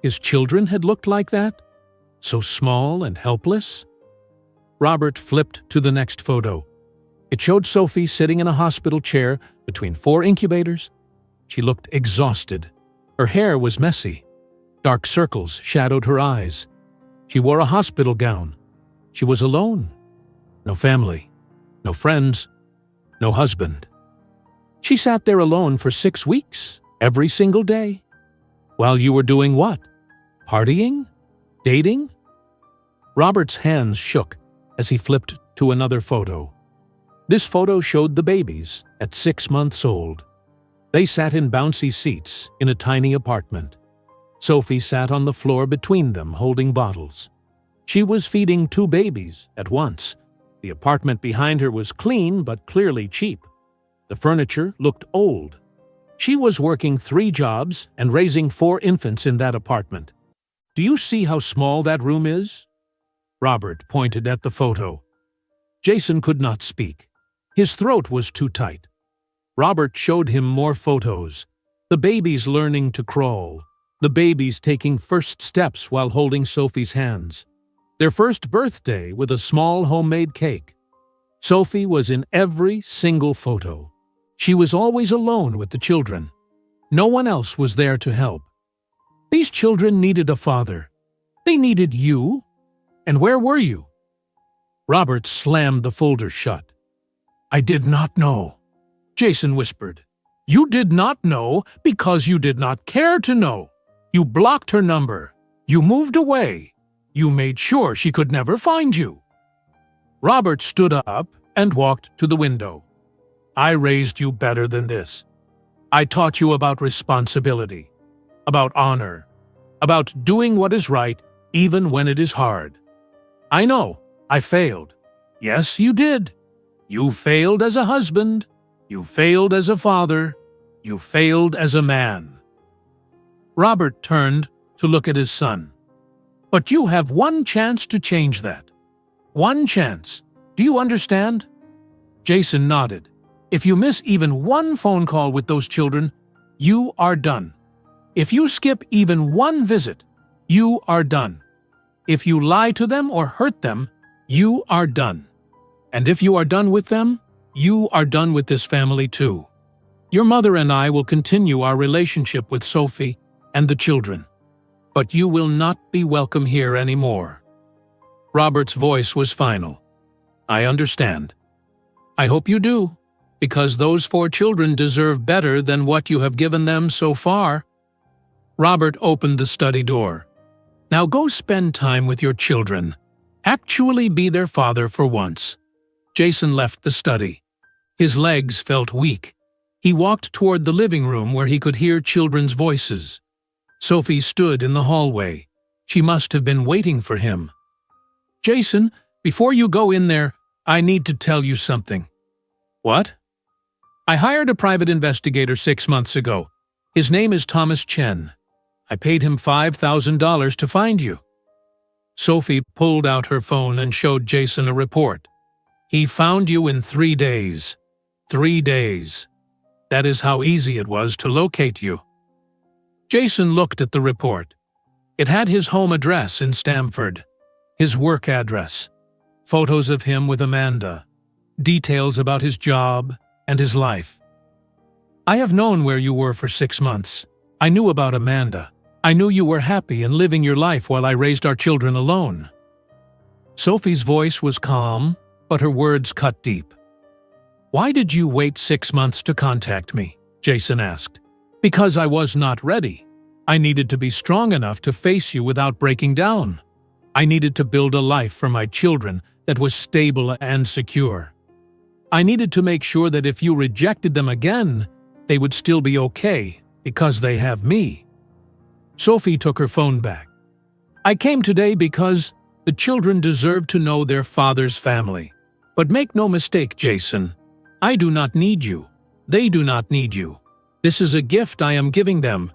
His children had looked like that? So small and helpless? Robert flipped to the next photo. It showed Sophie sitting in a hospital chair between 4 incubators. She looked exhausted. Her hair was messy. Dark circles shadowed her eyes. She wore a hospital gown. She was alone. No family. No friends. No husband. She sat there alone for 6 weeks, every single day. While you were doing what? Partying? Dating? Robert's hands shook as he flipped to another photo. This photo showed the babies at 6 months old. They sat in bouncy seats in a tiny apartment. Sophie sat on the floor between them holding bottles. She was feeding 2 babies at once. The apartment behind her was clean but clearly cheap. The furniture looked old. She was working 3 jobs and raising 4 infants in that apartment. Do you see how small that room is? Robert pointed at the photo. Jason could not speak. His throat was too tight. Robert showed him more photos. The babies learning to crawl. The babies taking first steps while holding Sophie's hands. Their first birthday with a small homemade cake. Sophie was in every single photo. She was always alone with the children. No one else was there to help. These children needed a father. They needed you. And where were you? Robert slammed the folder shut. I did not know, Jason whispered. You did not know because you did not care to know. You blocked her number. You moved away. You made sure she could never find you. Robert stood up and walked to the window. I raised you better than this. I taught you about responsibility, about honor, about doing what is right even when it is hard. I know, I failed. Yes, you did. You failed as a husband. You failed as a father. You failed as a man. Robert turned to look at his son. But you have one chance to change that. One chance. Do you understand? Jason nodded. If you miss even one phone call with those children, you are done. If you skip even one visit, you are done. If you lie to them or hurt them, you are done. And if you are done with them, you are done with this family too. Your mother and I will continue our relationship with Sophie and the children. But you will not be welcome here anymore. Robert's voice was final. I understand. I hope you do, because those 4 children deserve better than what you have given them so far. Robert opened the study door. Now go spend time with your children. Actually be their father for once. Jason left the study. His legs felt weak. He walked toward the living room where he could hear children's voices. Sophie stood in the hallway. She must have been waiting for him. Jason, before you go in there, I need to tell you something. What? I hired a private investigator 6 months ago. His name is Thomas Chen. I paid him $5,000 to find you. Sophie pulled out her phone and showed Jason a report. He found you in 3 days. 3 days. That is how easy it was to locate you. Jason looked at the report. It had his home address in Stamford, his work address, photos of him with Amanda, details about his job and his life. I have known where you were for 6 months. I knew about Amanda. I knew you were happy and living your life while I raised our children alone. Sophie's voice was calm, but her words cut deep. Why did you wait 6 months to contact me? Jason asked. Because I was not ready. I needed to be strong enough to face you without breaking down. I needed to build a life for my children that was stable and secure. I needed to make sure that if you rejected them again, they would still be okay because they have me. Sophie took her phone back. I came today because the children deserve to know their father's family. But make no mistake, Jason, I do not need you. They do not need you. This is a gift I am giving them.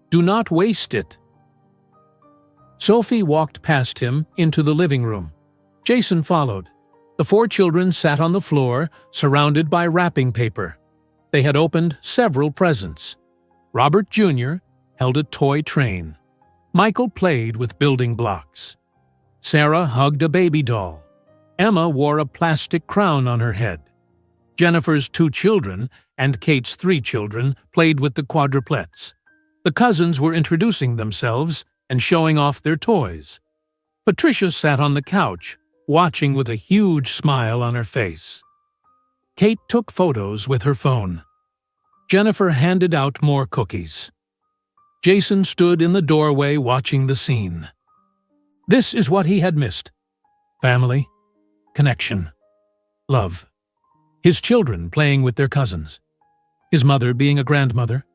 Do not waste it. Sophie walked past him into the living room. Jason followed. The 4 children sat on the floor, surrounded by wrapping paper. They had opened several presents. Robert Jr. held a toy train. Michael played with building blocks. Sarah hugged a baby doll. Emma wore a plastic crown on her head. Jennifer's 2 children and Kate's 3 children played with the quadruplets. The cousins were introducing themselves and showing off their toys. Patricia sat on the couch, watching with a huge smile on her face. Kate took photos with her phone. Jennifer handed out more cookies. Jason stood in the doorway watching the scene. This is what he had missed. Family, connection, love. His children playing with their cousins. His mother being a grandmother.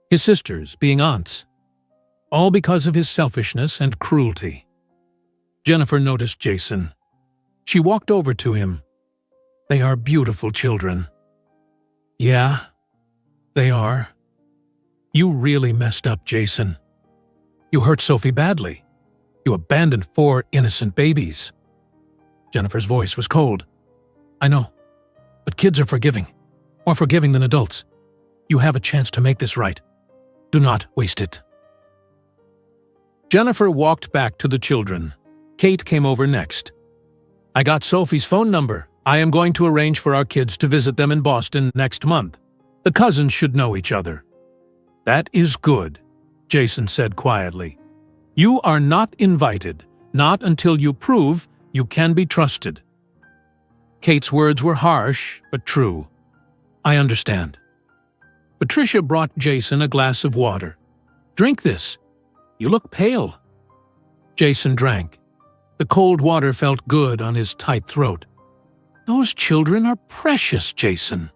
His sisters being aunts. All because of his selfishness and cruelty. Jennifer noticed Jason. She walked over to him. They are beautiful children. Yeah, they are. You really messed up, Jason. You hurt Sophie badly. You abandoned 4 innocent babies. Jennifer's voice was cold. I know. But kids are forgiving, more forgiving than adults. You have a chance to make this right. Do not waste it. Jennifer walked back to the children. Kate came over next. I got Sophie's phone number. I am going to arrange for our kids to visit them in Boston next month. The cousins should know each other. That is good, Jason said quietly. You are not invited, not until you prove you can be trusted. Kate's words were harsh, but true. I understand. Patricia brought Jason a glass of water. Drink this. You look pale. Jason drank. The cold water felt good on his tight throat. Those children are precious, Jason.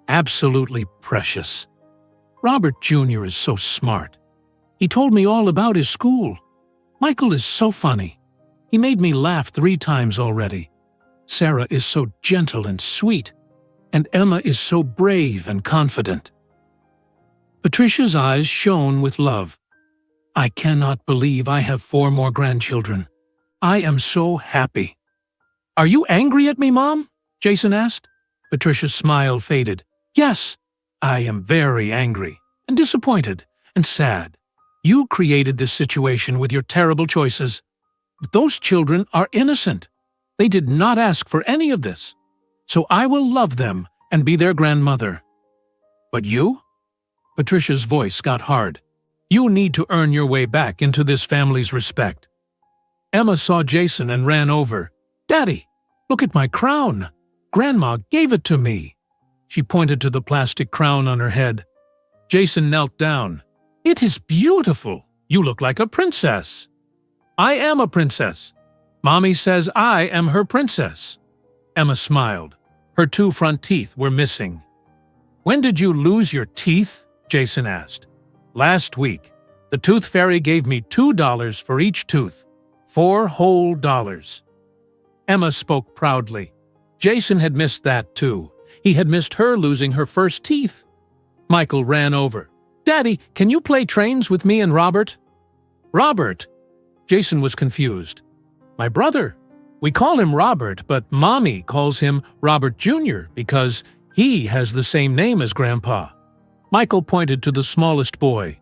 Absolutely precious. Robert Jr. is so smart. He told me all about his school. Michael is so funny. He made me laugh 3 times already. Sarah is so gentle and sweet, and Emma is so brave and confident. Patricia's eyes shone with love. I cannot believe I have 4 more grandchildren. I am so happy. Are you angry at me, Mom? Jason asked. Patricia's smile faded. Yes, I am very angry and disappointed and sad. You created this situation with your terrible choices. But those children are innocent. They did not ask for any of this. So I will love them and be their grandmother. But you? Patricia's voice got hard. You need to earn your way back into this family's respect. Emma saw Jason and ran over. Daddy, look at my crown. Grandma gave it to me. She pointed to the plastic crown on her head. Jason knelt down. It is beautiful. You look like a princess. I am a princess. Mommy says I am her princess. Emma smiled. Her 2 front teeth were missing. When did you lose your teeth? Jason asked. Last week. The tooth fairy gave me $2 for each tooth. 4 whole dollars. Emma spoke proudly. Jason had missed that too. He had missed her losing her first teeth. Michael ran over. Daddy, can you play trains with me and Robert? Robert? Jason was confused. My brother. We call him Robert, but Mommy calls him Robert Jr. because he has the same name as Grandpa. Michael pointed to the smallest boy.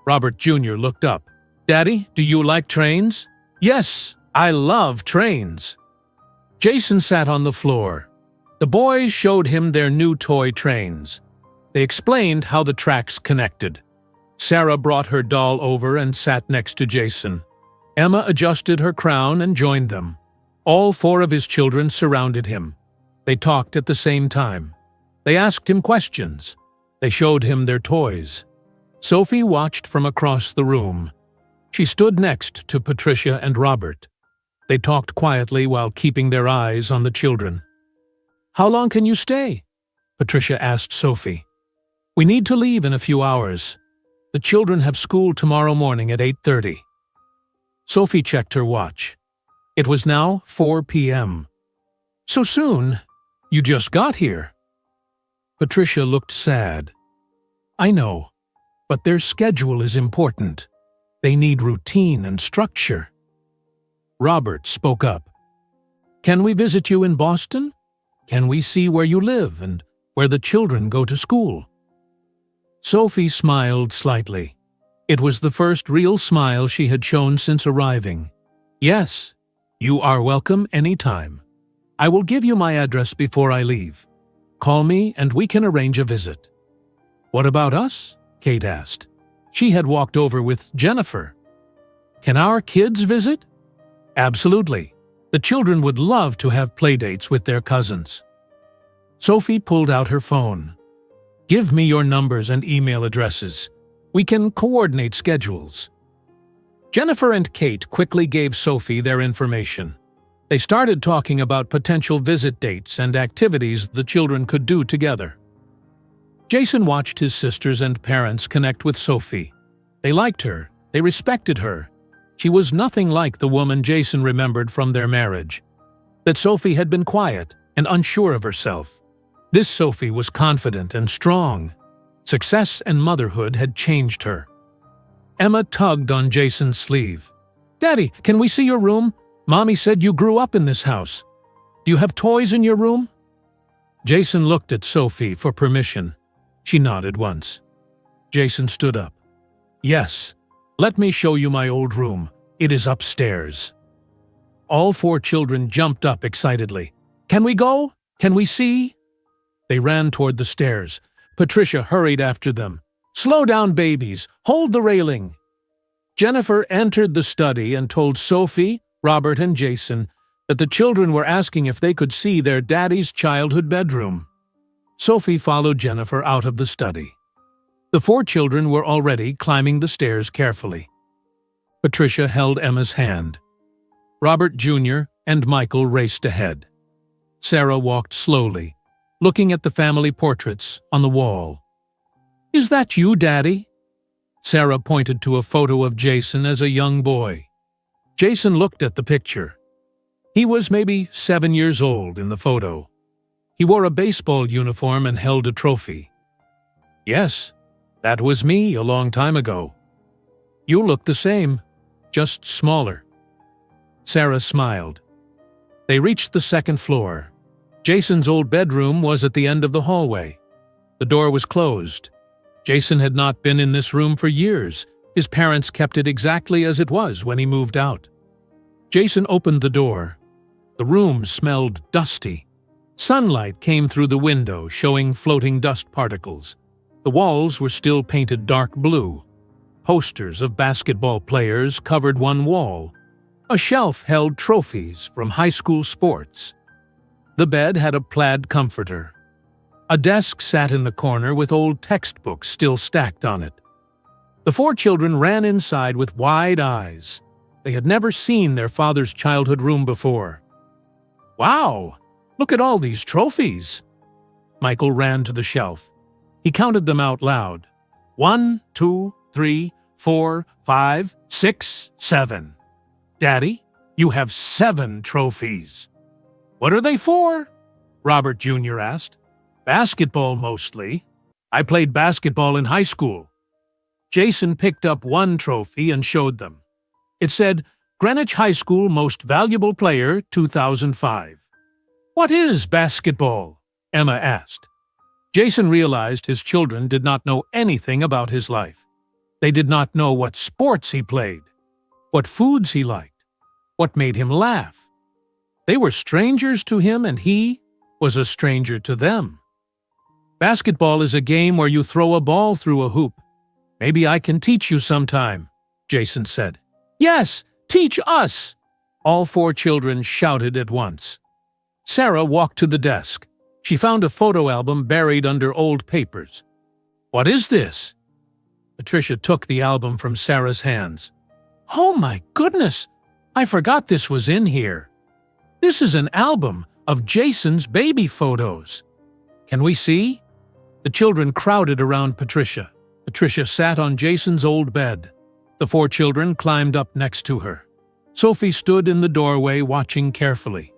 Robert Jr. looked up. Daddy, do you like trains? Yes, I love trains. Jason sat on the floor. The boys showed him their new toy trains. They explained how the tracks connected. Sarah brought her doll over and sat next to Jason. Emma adjusted her crown and joined them. All 4 of his children surrounded him. They talked at the same time. They asked him questions. They showed him their toys. Sophie watched from across the room. She stood next to Patricia and Robert. They talked quietly while keeping their eyes on the children. How long can you stay? Patricia asked Sophie. We need to leave in a few hours. The children have school tomorrow morning at 8:30. Sophie checked her watch. It was now 4 p.m. So soon? You just got here. Patricia looked sad. I know, but their schedule is important. They need routine and structure. Robert spoke up. Can we visit you in Boston? Can we see where you live and where the children go to school? Sophie smiled slightly. It was the first real smile she had shown since arriving. Yes, you are welcome anytime. I will give you my address before I leave. Call me and we can arrange a visit. What about us? Kate asked. She had walked over with Jennifer. Can our kids visit? Absolutely. The children would love to have playdates with their cousins. Sophie pulled out her phone. Give me your numbers and email addresses. We can coordinate schedules. Jennifer and Kate quickly gave Sophie their information. They started talking about potential visit dates and activities the children could do together. Jason watched his sisters and parents connect with Sophie. They liked her. They respected her. She was nothing like the woman Jason remembered from their marriage. That Sophie had been quiet and unsure of herself. This Sophie was confident and strong. Success and motherhood had changed her. Emma tugged on Jason's sleeve. Daddy, can we see your room? Mommy said you grew up in this house. Do you have toys in your room? Jason looked at Sophie for permission. She nodded once. Jason stood up. Yes, let me show you my old room. It is upstairs. All four children jumped up excitedly. Can we go? Can we see? They ran toward the stairs. Patricia hurried after them. Slow down, babies. Hold the railing. Jennifer entered the study and told Sophie, Robert, and Jason that the children were asking if they could see their daddy's childhood bedroom. Sophie followed Jennifer out of the study. The four children were already climbing the stairs carefully. Patricia held Emma's hand. Robert Jr. and Michael raced ahead. Sarah walked slowly, looking at the family portraits on the wall. Is that you, Daddy? Sarah pointed to a photo of Jason as a young boy. Jason looked at the picture. He was maybe 7 years old in the photo. He wore a baseball uniform and held a trophy. Yes, that was me a long time ago. You look the same, just smaller. Sarah smiled. They reached the second floor. Jason's old bedroom was at the end of the hallway. The door was closed. Jason had not been in this room for years. His parents kept it exactly as it was when he moved out. Jason opened the door. The room smelled dusty. Sunlight came through the window, showing floating dust particles. The walls were still painted dark blue. Posters of basketball players covered one wall. A shelf held trophies from high school sports. The bed had a plaid comforter. A desk sat in the corner with old textbooks still stacked on it. The four children ran inside with wide eyes. They had never seen their father's childhood room before. Wow! Look at all these trophies! Michael ran to the shelf. He counted them out loud. 1, 2, 3, 4, 5, 6, 7. Daddy, you have 7 trophies. What are they for? Robert Jr. asked. Basketball mostly. I played basketball in high school. Jason picked up one trophy and showed them. It said, Greenwich High School Most Valuable Player 2005. What is basketball? Emma asked. Jason realized his children did not know anything about his life. They did not know what sports he played, what foods he liked, what made him laugh. They were strangers to him and he was a stranger to them. Basketball is a game where you throw a ball through a hoop. Maybe I can teach you sometime, Jason said. Yes, teach us! All four children shouted at once. Sarah walked to the desk. She found a photo album buried under old papers. What is this? Patricia took the album from Sarah's hands. Oh my goodness! I forgot this was in here. This is an album of Jason's baby photos. Can we see? The children crowded around Patricia. Patricia sat on Jason's old bed. The four children climbed up next to her. Sophie stood in the doorway watching carefully.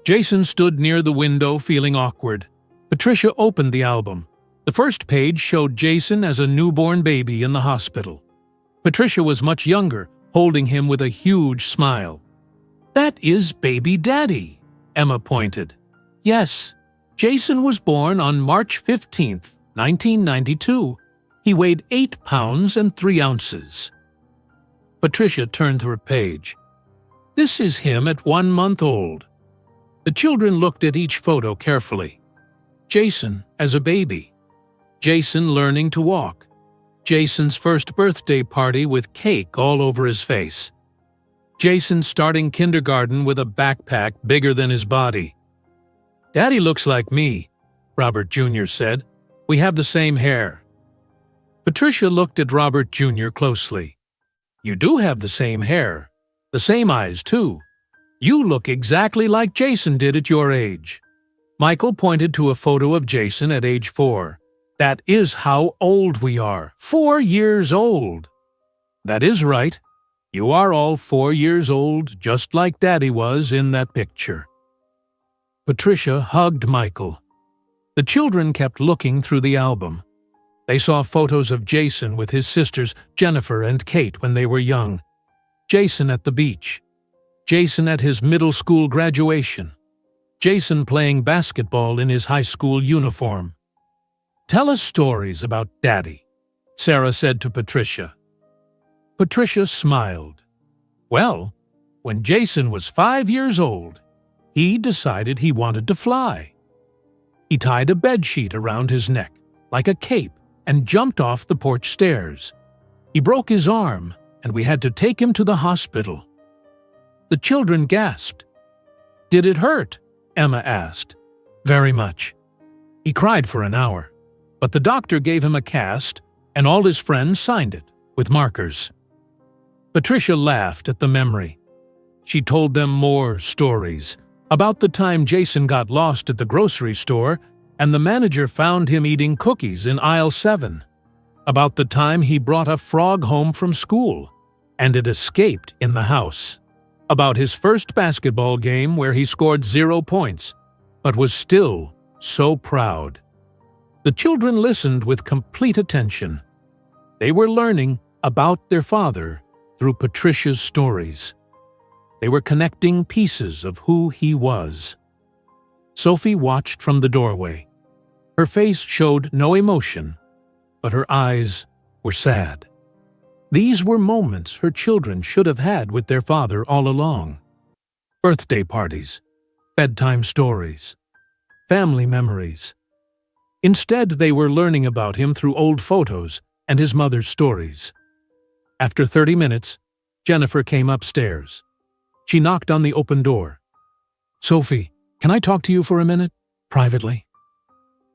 Jason stood near the window feeling awkward. Patricia opened the album. The first page showed Jason as a newborn baby in the hospital. Patricia was much younger, holding him with a huge smile. That is baby daddy, Emma pointed. Yes, Jason was born on March 15th, 1992. He weighed 8 pounds and 3 ounces. Patricia turned to her page. This is him at 1 month old. The children looked at each photo carefully. Jason as a baby. Jason learning to walk. Jason's first birthday party with cake all over his face. Jason starting kindergarten with a backpack bigger than his body. Daddy looks like me, Robert Jr. said. We have the same hair. Patricia looked at Robert Jr. closely. You do have the same hair. The same eyes, too. You look exactly like Jason did at your age. Michael pointed to a photo of Jason at age 4. That is how old we are. 4 years old. That is right. You are all 4 years old, just like Daddy was in that picture. Patricia hugged Michael. The children kept looking through the album. They saw photos of Jason with his sisters Jennifer and Kate when they were young. Jason at the beach. Jason at his middle school graduation. Jason playing basketball in his high school uniform. "Tell us stories about Daddy," Sarah said to Patricia. Patricia smiled. "Well, when Jason was 5 years old, he decided he wanted to fly. He tied a bedsheet around his neck, like a cape, and jumped off the porch stairs. He broke his arm, and we had to take him to the hospital." The children gasped. "Did it hurt?" Emma asked. "Very much. He cried for an hour, but the doctor gave him a cast, and all his friends signed it, with markers." Patricia laughed at the memory. She told them more stories, about the time Jason got lost at the grocery store and the manager found him eating cookies in aisle 7, about the time he brought a frog home from school and it escaped in the house, about his first basketball game where he scored 0 points, but was still so proud. The children listened with complete attention. They were learning about their father through Patricia's stories. They were connecting pieces of who he was. Sophie watched from the doorway. Her face showed no emotion, but her eyes were sad. These were moments her children should have had with their father all along. Birthday parties, bedtime stories, family memories. Instead, they were learning about him through old photos and his mother's stories. After 30 minutes, Jennifer came upstairs. She knocked on the open door. "Sophie, can I talk to you for a minute, privately?"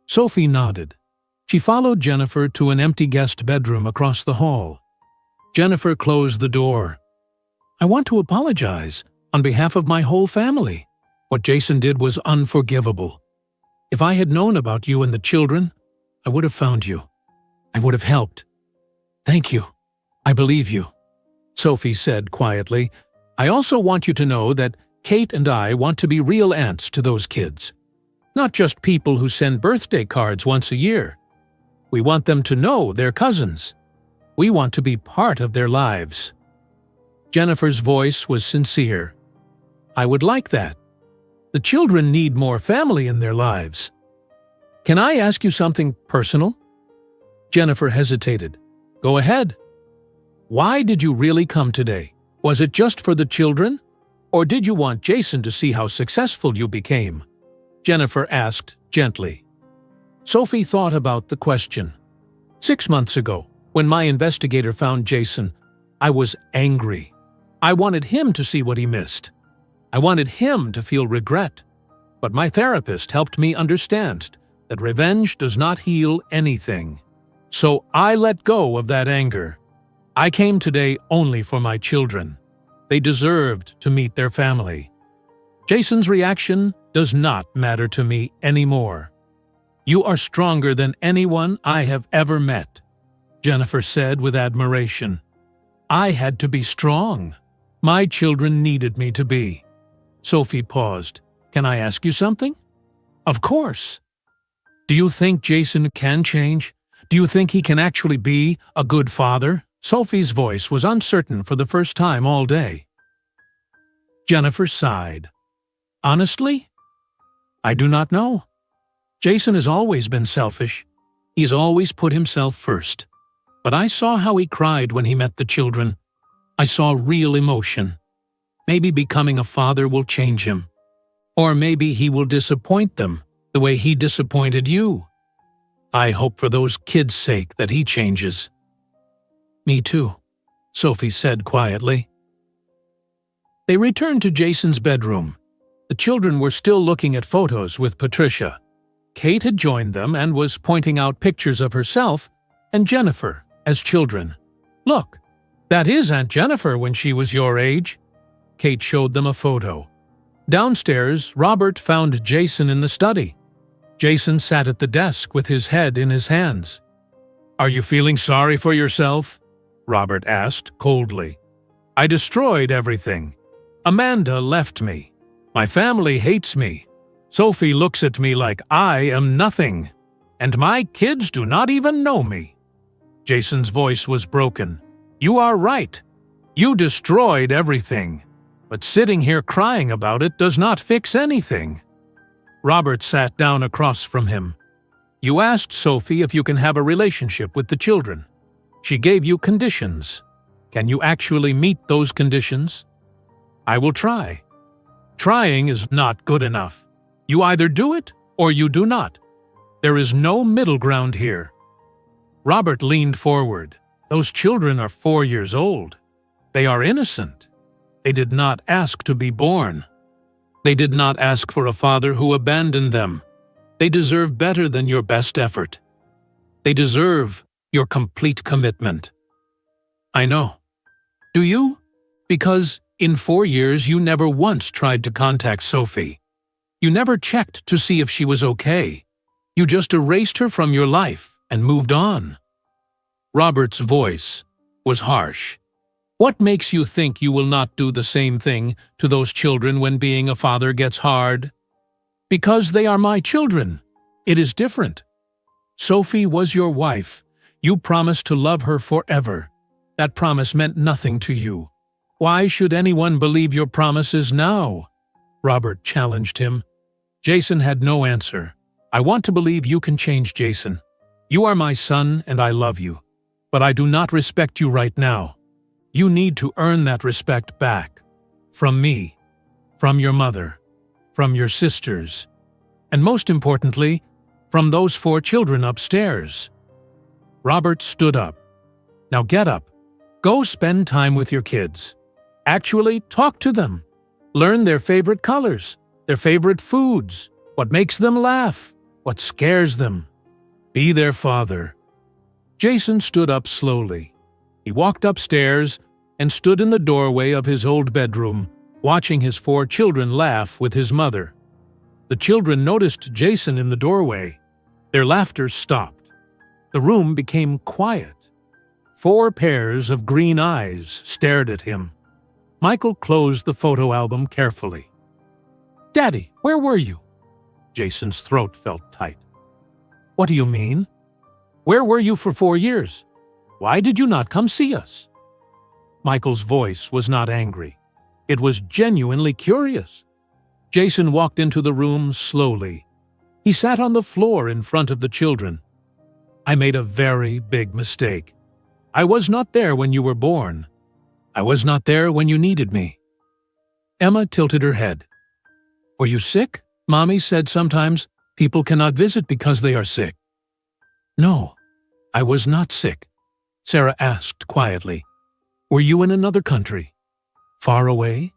Sophie nodded. She followed Jennifer to an empty guest bedroom across the hall. Jennifer closed the door. "I want to apologize on behalf of my whole family. What Jason did was unforgivable. If I had known about you and the children, I would have found you. I would have helped. Thank you. I believe you," Sophie said quietly. "I also want you to know that Kate and I want to be real aunts to those kids. Not just people who send birthday cards once a year. We want them to know they're cousins. We want to be part of their lives." Jennifer's voice was sincere. "I would like that. The children need more family in their lives. Can I ask you something personal?" Jennifer hesitated. "Go ahead. Why did you really come today? Was it just for the children? Or did you want Jason to see how successful you became?" Jennifer asked gently. Sophie thought about the question. 6 months ago, when my investigator found Jason, I was angry. I wanted him to see what he missed. I wanted him to feel regret. But my therapist helped me understand that revenge does not heal anything. So I let go of that anger. I came today only for my children. They deserved to meet their family. Jason's reaction does not matter to me anymore. You are stronger than anyone I have ever met, Jennifer said with admiration. I had to be strong. My children needed me to be. Sophie paused. Can I ask you something? Of course. Do you think Jason can change? Do you think he can actually be a good father? Sophie's voice was uncertain for the first time all day. Jennifer sighed. Honestly, I do not know. Jason has always been selfish. He's always put himself first. But I saw how he cried when he met the children. I saw real emotion. Maybe becoming a father will change him. Or maybe he will disappoint them the way he disappointed you. I hope for those kids' sake that he changes. Me too, Sophie said quietly. They returned to Jason's bedroom. The children were still looking at photos with Patricia. Kate had joined them and was pointing out pictures of herself and Jennifer as children. Look, that is Aunt Jennifer when she was your age. Kate showed them a photo. Downstairs, Robert found Jason in the study. Jason sat at the desk with his head in his hands. Are you feeling sorry for yourself? Robert asked coldly. I destroyed everything. Amanda left me. My family hates me. Sophie looks at me like I am nothing. And my kids do not even know me. Jason's voice was broken. You are right. You destroyed everything. But sitting here crying about it does not fix anything. Robert sat down across from him. "You asked Sophie if you can have a relationship with the children. She gave you conditions. Can you actually meet those conditions?" "I will try." "Trying is not good enough. You either do it or you do not. There is no middle ground here." Robert leaned forward. "Those children are 4 years old. They are innocent. They did not ask to be born. They did not ask for a father who abandoned them. They deserve better than your best effort. They deserve your complete commitment." "I know." "Do you? Because in 4 years you never once tried to contact Sophie. You never checked to see if she was okay. You just erased her from your life and moved on." Robert's voice was harsh. "What makes you think you will not do the same thing to those children when being a father gets hard?" "Because they are my children. It is different. Sophie was your wife. You promised to love her forever. That promise meant nothing to you. Why should anyone believe your promises now?" Robert challenged him. Jason had no answer. "I want to believe you can change, Jason. You are my son and I love you. But I do not respect you right now. You need to earn that respect back. From me, from your mother, from your sisters, and most importantly, from those 4 children upstairs." Robert stood up. "Now get up. Go spend time with your kids. Actually, talk to them. Learn their favorite colors, their favorite foods, what makes them laugh, what scares them. Be their father." Jason stood up slowly. He walked upstairs and stood in the doorway of his old bedroom, watching his 4 children laugh with his mother. The children noticed Jason in the doorway. Their laughter stopped. The room became quiet. 4 pairs of green eyes stared at him. Michael closed the photo album carefully. "Daddy, where were you?" Jason's throat felt tight. "What do you mean? Where were you for 4 years? Why did you not come see us?" Michael's voice was not angry. It was genuinely curious. Jason walked into the room slowly. He sat on the floor in front of the children. "I made a very big mistake. I was not there when you were born. I was not there when you needed me." Emma tilted her head. "Were you sick? Mommy said sometimes people cannot visit because they are sick." "No, I was not sick," Sarah asked quietly. "Were you in another country? Far away?"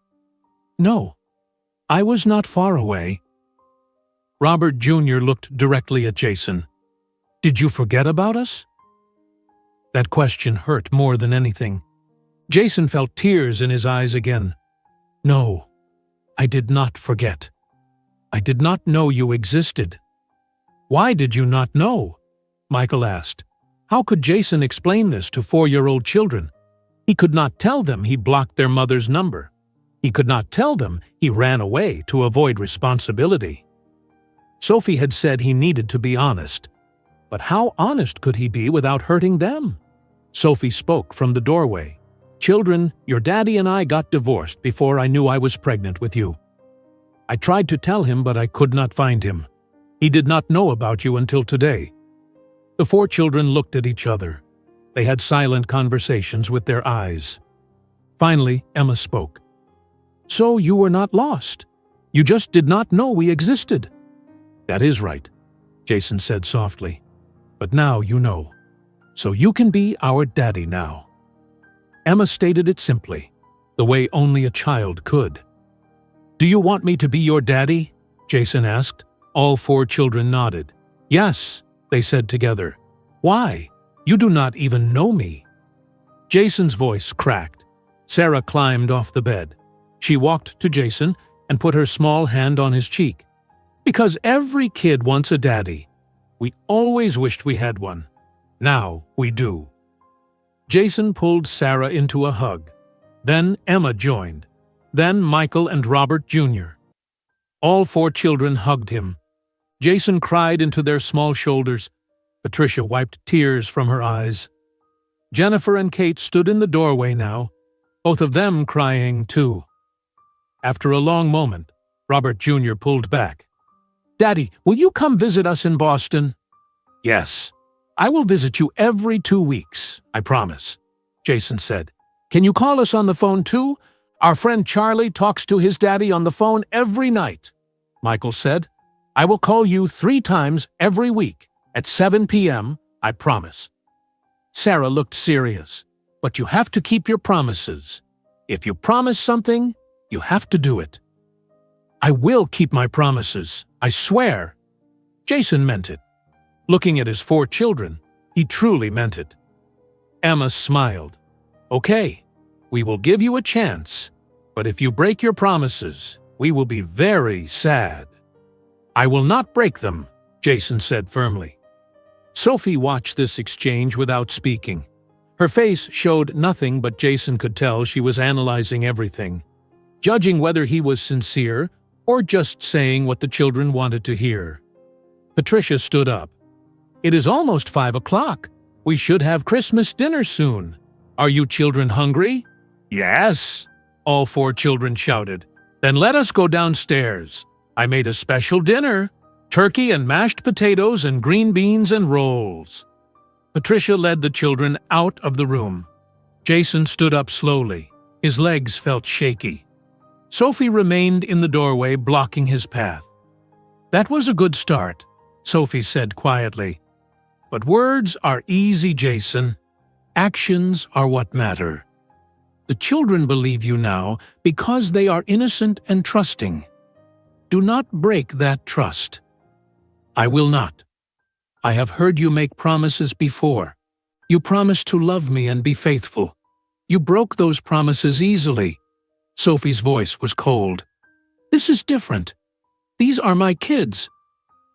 "No, I was not far away." Robert Jr. looked directly at Jason. "Did you forget about us?" That question hurt more than anything. Jason felt tears in his eyes again. "No, I did not forget. I did not know you existed." "Why did you not know?" Michael asked. How could Jason explain this to 4-year-old children? He could not tell them he blocked their mother's number. He could not tell them he ran away to avoid responsibility. Sophie had said he needed to be honest. But how honest could he be without hurting them? Sophie spoke from the doorway. "Children, your daddy and I got divorced before I knew I was pregnant with you. I tried to tell him, but I could not find him. He did not know about you until today." The 4 children looked at each other. They had silent conversations with their eyes. Finally, Emma spoke. "So you were not lost. You just did not know we existed." "That is right," Jason said softly. "But now you know. So you can be our daddy now." Emma stated it simply, the way only a child could. "Do you want me to be your daddy?" Jason asked. All 4 children nodded. "Yes," they said together. "Why? You do not even know me." Jason's voice cracked. Sarah climbed off the bed. She walked to Jason and put her small hand on his cheek. "Because every kid wants a daddy. We always wished we had one. Now we do." Jason pulled Sarah into a hug. Then Emma joined. Then Michael and Robert Jr. All 4 children hugged him. Jason cried into their small shoulders. Patricia wiped tears from her eyes. Jennifer and Kate stood in the doorway now, both of them crying too. After a long moment, Robert Jr. pulled back. Daddy, will you come visit us in Boston? Yes. I will visit you every 2 weeks, I promise, Jason said. Can you call us on the phone too? Our friend Charlie talks to his daddy on the phone every night, Michael said. I will call you 3 times every week at 7 p.m., I promise. Sarah looked serious. But you have to keep your promises. If you promise something, you have to do it. I will keep my promises, I swear. Jason meant it. Looking at his 4 children, he truly meant it. Emma smiled. Okay, we will give you a chance, but if you break your promises, we will be very sad. I will not break them, Jason said firmly. Sophie watched this exchange without speaking. Her face showed nothing, but Jason could tell she was analyzing everything, judging whether he was sincere or just saying what the children wanted to hear. Patricia stood up. It is almost 5 o'clock. We should have Christmas dinner soon. Are you children hungry? Yes, all 4 children shouted. Then let us go downstairs. I made a special dinner, turkey and mashed potatoes and green beans and rolls. Patricia led the children out of the room. Jason stood up slowly. His legs felt shaky. Sophie remained in the doorway, blocking his path. That was a good start, Sophie said quietly. But words are easy, Jason. Actions are what matter. The children believe you now because they are innocent and trusting. Do not break that trust. I will not. I have heard you make promises before. You promised to love me and be faithful. You broke those promises easily. Sophie's voice was cold. This is different. These are my kids.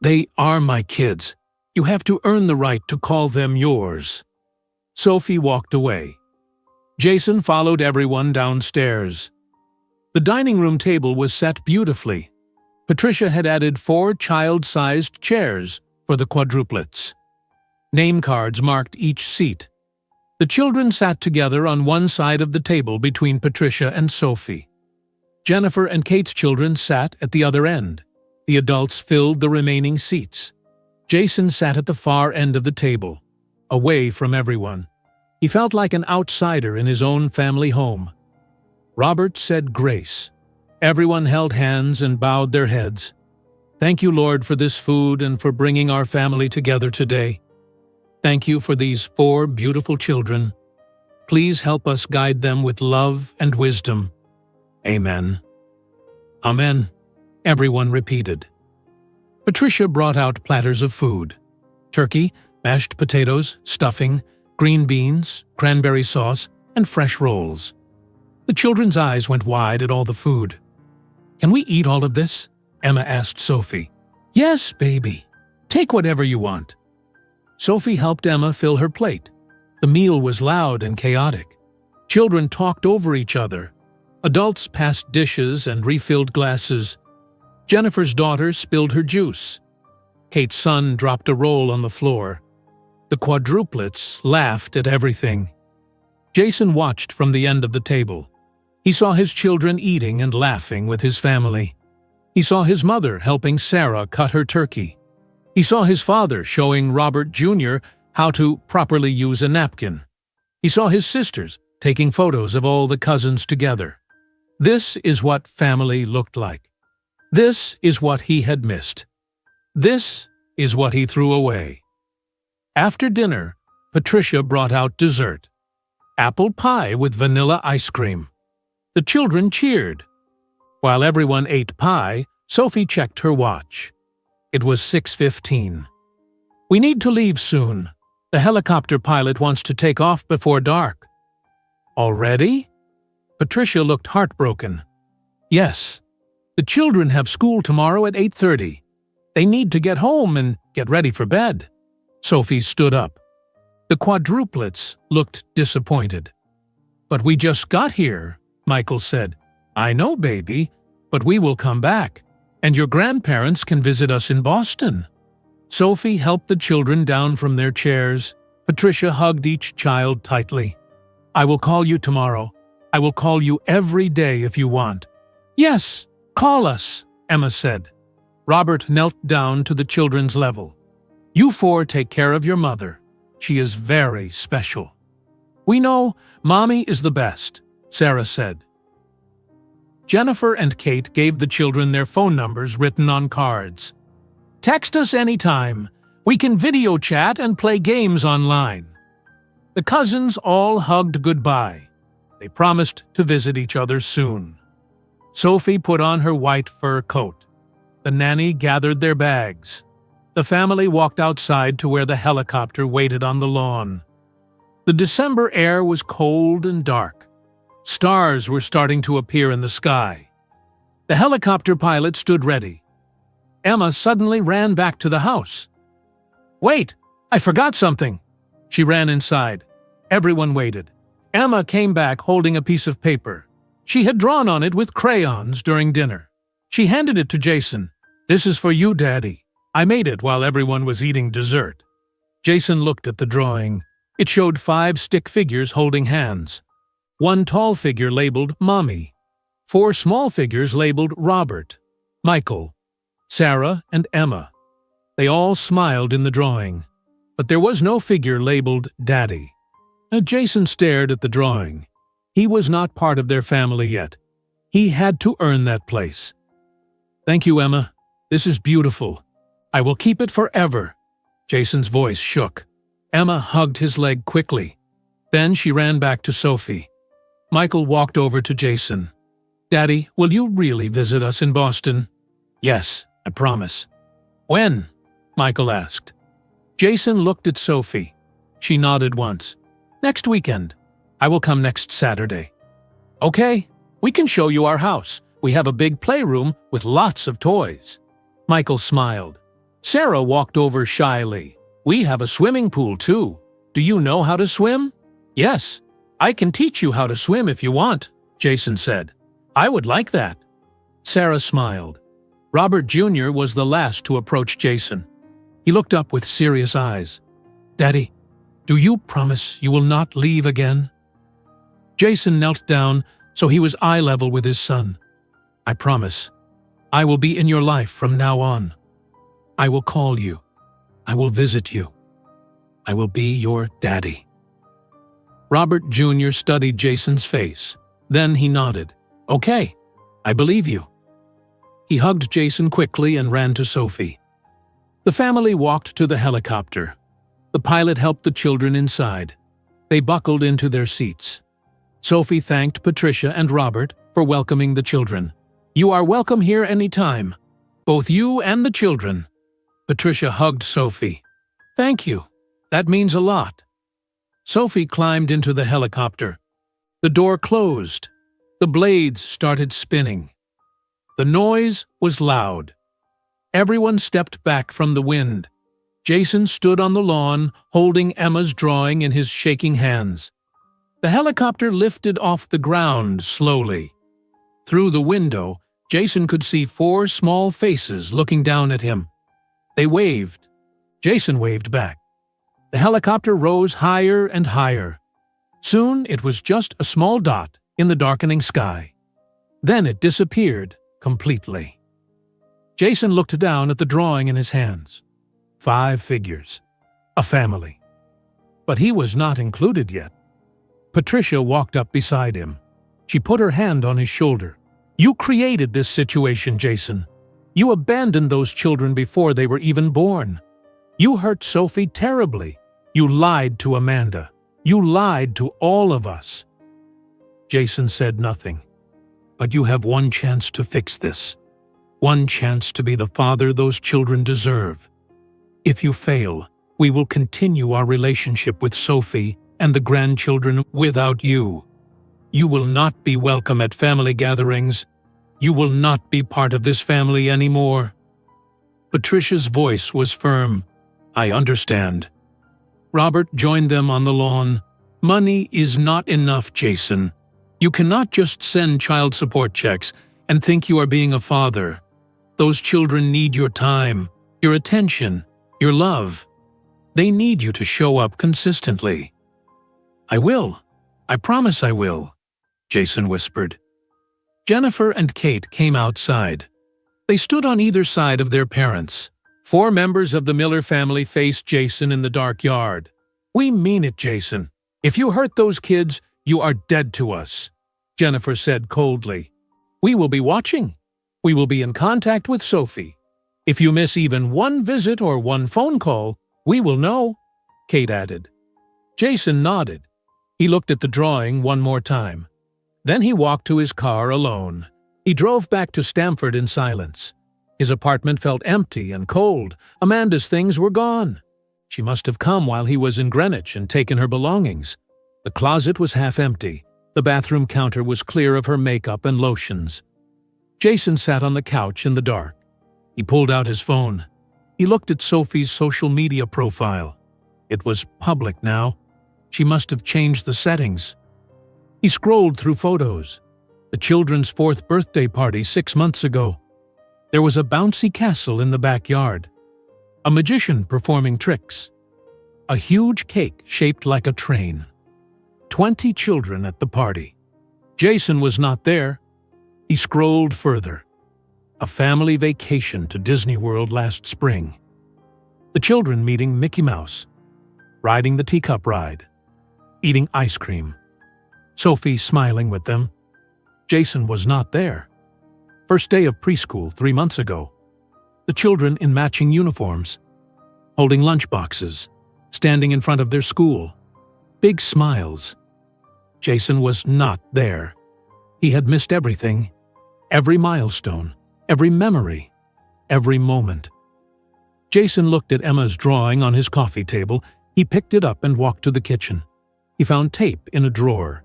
They are my kids. You have to earn the right to call them yours. Sophie walked away. Jason followed everyone downstairs. The dining room table was set beautifully. Patricia had added 4 child-sized chairs for the quadruplets. Name cards marked each seat. The children sat together on one side of the table between Patricia and Sophie. Jennifer and Kate's children sat at the other end. The adults filled the remaining seats. Jason sat at the far end of the table, away from everyone. He felt like an outsider in his own family home. Robert said grace. Everyone held hands and bowed their heads. Thank you, Lord, for this food and for bringing our family together today. Thank you for these 4 beautiful children. Please help us guide them with love and wisdom. Amen. Amen, everyone repeated. Patricia brought out platters of food. Turkey, mashed potatoes, stuffing, green beans, cranberry sauce, and fresh rolls. The children's eyes went wide at all the food. Can we eat all of this? Emma asked Sophie. Yes, baby. Take whatever you want. Sophie helped Emma fill her plate. The meal was loud and chaotic. Children talked over each other. Adults passed dishes and refilled glasses. Jennifer's daughter spilled her juice. Kate's son dropped a roll on the floor. The quadruplets laughed at everything. Jason watched from the end of the table. He saw his children eating and laughing with his family. He saw his mother helping Sarah cut her turkey. He saw his father showing Robert Jr. how to properly use a napkin. He saw his sisters taking photos of all the cousins together. This is what family looked like. This is what he had missed. This is what he threw away. After dinner, Patricia brought out dessert. Apple pie with vanilla ice cream. The children cheered. While everyone ate pie, Sophie checked her watch. It was 6:15. We need to leave soon. The helicopter pilot wants to take off before dark. Already? Patricia looked heartbroken. Yes. The children have school tomorrow at 8:30. They need to get home and get ready for bed. Sophie stood up. The quadruplets looked disappointed. But we just got here, Michael said. I know, baby, but we will come back, and your grandparents can visit us in Boston. Sophie helped the children down from their chairs. Patricia hugged each child tightly. I will call you tomorrow. I will call you every day if you want. Yes, call us, Emma said. Robert knelt down to the children's level. "You four take care of your mother. She is very special." "We know Mommy is the best," Sarah said. Jennifer and Kate gave the children their phone numbers written on cards. "Text us anytime. We can video chat and play games online." The cousins all hugged goodbye. They promised to visit each other soon. Sophie put on her white fur coat. The nanny gathered their bags. The family walked outside to where the helicopter waited on the lawn. The December air was cold and dark. Stars were starting to appear in the sky. The helicopter pilot stood ready. Emma suddenly ran back to the house. "Wait, I forgot something." She ran inside. Everyone waited. Emma came back holding a piece of paper. She had drawn on it with crayons during dinner. She handed it to Jason. "This is for you, Daddy. I made it while everyone was eating dessert." Jason looked at the drawing. It showed 5 stick figures holding hands. 1 tall figure labeled Mommy. 4 small figures labeled Robert, Michael, Sarah, and Emma. They all smiled in the drawing, but there was no figure labeled Daddy. Jason stared at the drawing. He was not part of their family yet. He had to earn that place. "Thank you, Emma. This is beautiful. I will keep it forever." Jason's voice shook. Emma hugged his leg quickly. Then she ran back to Sophie. Michael walked over to Jason. "Daddy, will you really visit us in Boston?" "Yes, I promise." "When?" Michael asked. Jason looked at Sophie. She nodded once. "Next weekend. I will come next Saturday." "Okay, we can show you our house. We have a big playroom with lots of toys." Michael smiled. Sarah walked over shyly. "We have a swimming pool too. Do you know how to swim?" "Yes, I can teach you how to swim if you want," Jason said. "I would like that." Sarah smiled. Robert Jr. was the last to approach Jason. He looked up with serious eyes. "Daddy, do you promise you will not leave again?" Jason knelt down so he was eye level with his son. "I promise. I will be in your life from now on. I will call you. I will visit you. I will be your daddy." Robert Jr. studied Jason's face. Then he nodded. "Okay, I believe you." He hugged Jason quickly and ran to Sophie. The family walked to the helicopter. The pilot helped the children inside. They buckled into their seats. Sophie thanked Patricia and Robert for welcoming the children. "You are welcome here anytime, both you and the children." Patricia hugged Sophie. "Thank you. That means a lot." Sophie climbed into the helicopter. The door closed. The blades started spinning. The noise was loud. Everyone stepped back from the wind. Jason stood on the lawn, holding Emma's drawing in his shaking hands. The helicopter lifted off the ground slowly. Through the window, Jason could see 4 small faces looking down at him. They waved. Jason waved back. The helicopter rose higher and higher. Soon it was just a small dot in the darkening sky. Then it disappeared completely. Jason looked down at the drawing in his hands. 5 figures. A family. But he was not included yet. Patricia walked up beside him. She put her hand on his shoulder. "You created this situation, Jason. You abandoned those children before they were even born. You hurt Sophie terribly. You lied to Amanda. You lied to all of us." Jason said nothing. "But you have one chance to fix this. One chance to be the father those children deserve. If you fail, we will continue our relationship with Sophie and the grandchildren without you. You will not be welcome at family gatherings. You will not be part of this family anymore." Patricia's voice was firm. "I understand." Robert joined them on the lawn. "Money is not enough, Jason. You cannot just send child support checks and think you are being a father. Those children need your time, your attention, your love. They need you to show up consistently." "I will. I promise I will," Jason whispered. Jennifer and Kate came outside. They stood on either side of their parents. 4 members of the Miller family faced Jason in the dark yard. "We mean it, Jason. If you hurt those kids, you are dead to us," Jennifer said coldly. "We will be watching. We will be in contact with Sophie. If you miss even one visit or one phone call, we will know," Kate added. Jason nodded. He looked at the drawing one more time. Then he walked to his car alone. He drove back to Stamford in silence. His apartment felt empty and cold. Amanda's things were gone. She must have come while he was in Greenwich and taken her belongings. The closet was half empty. The bathroom counter was clear of her makeup and lotions. Jason sat on the couch in the dark. He pulled out his phone. He looked at Sophie's social media profile. It was public now. She must have changed the settings. He scrolled through photos. The children's 4th birthday party 6 months ago. There was a bouncy castle in the backyard. A magician performing tricks. A huge cake shaped like a train. 20 children at the party. Jason was not there. He scrolled further. A family vacation to Disney World last spring. The children meeting Mickey Mouse. Riding the teacup ride. Eating ice cream. Sophie smiling with them. Jason was not there. First day of preschool 3 months ago. The children in matching uniforms. Holding lunchboxes. Standing in front of their school. Big smiles. Jason was not there. He had missed everything. Every milestone. Every memory. Every moment. Jason looked at Emma's drawing on his coffee table. He picked it up and walked to the kitchen. He found tape in a drawer.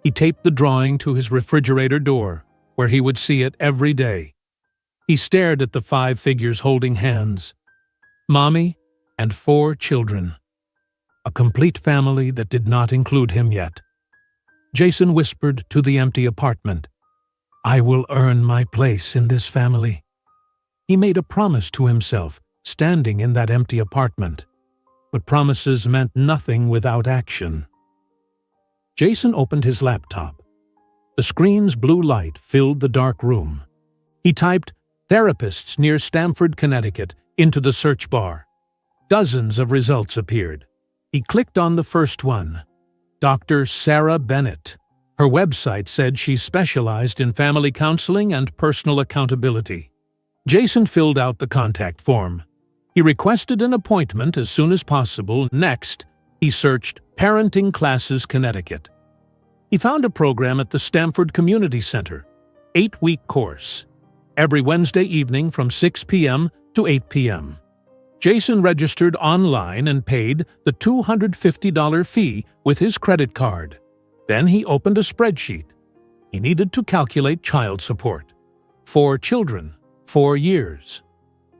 He taped the drawing to his refrigerator door, where he would see it every day. He stared at the 5 figures holding hands. Mommy and 4 children. A complete family that did not include him yet. Jason whispered to the empty apartment, "I will earn my place in this family." He made a promise to himself, standing in that empty apartment. But promises meant nothing without action. Jason opened his laptop. The screen's blue light filled the dark room. He typed "therapists near Stamford, Connecticut" into the search bar. Dozens of results appeared. He clicked on the first one. Dr. Sarah Bennett. Her website said she specialized in family counseling and personal accountability. Jason filled out the contact form. He requested an appointment as soon as possible. Next, he searched Parenting Classes Connecticut. He found a program at the Stamford Community Center, 8-week course, every Wednesday evening from 6 p.m. to 8 p.m. Jason registered online and paid the $250 fee with his credit card. Then he opened a spreadsheet. He needed to calculate child support. 4 children, 4 years.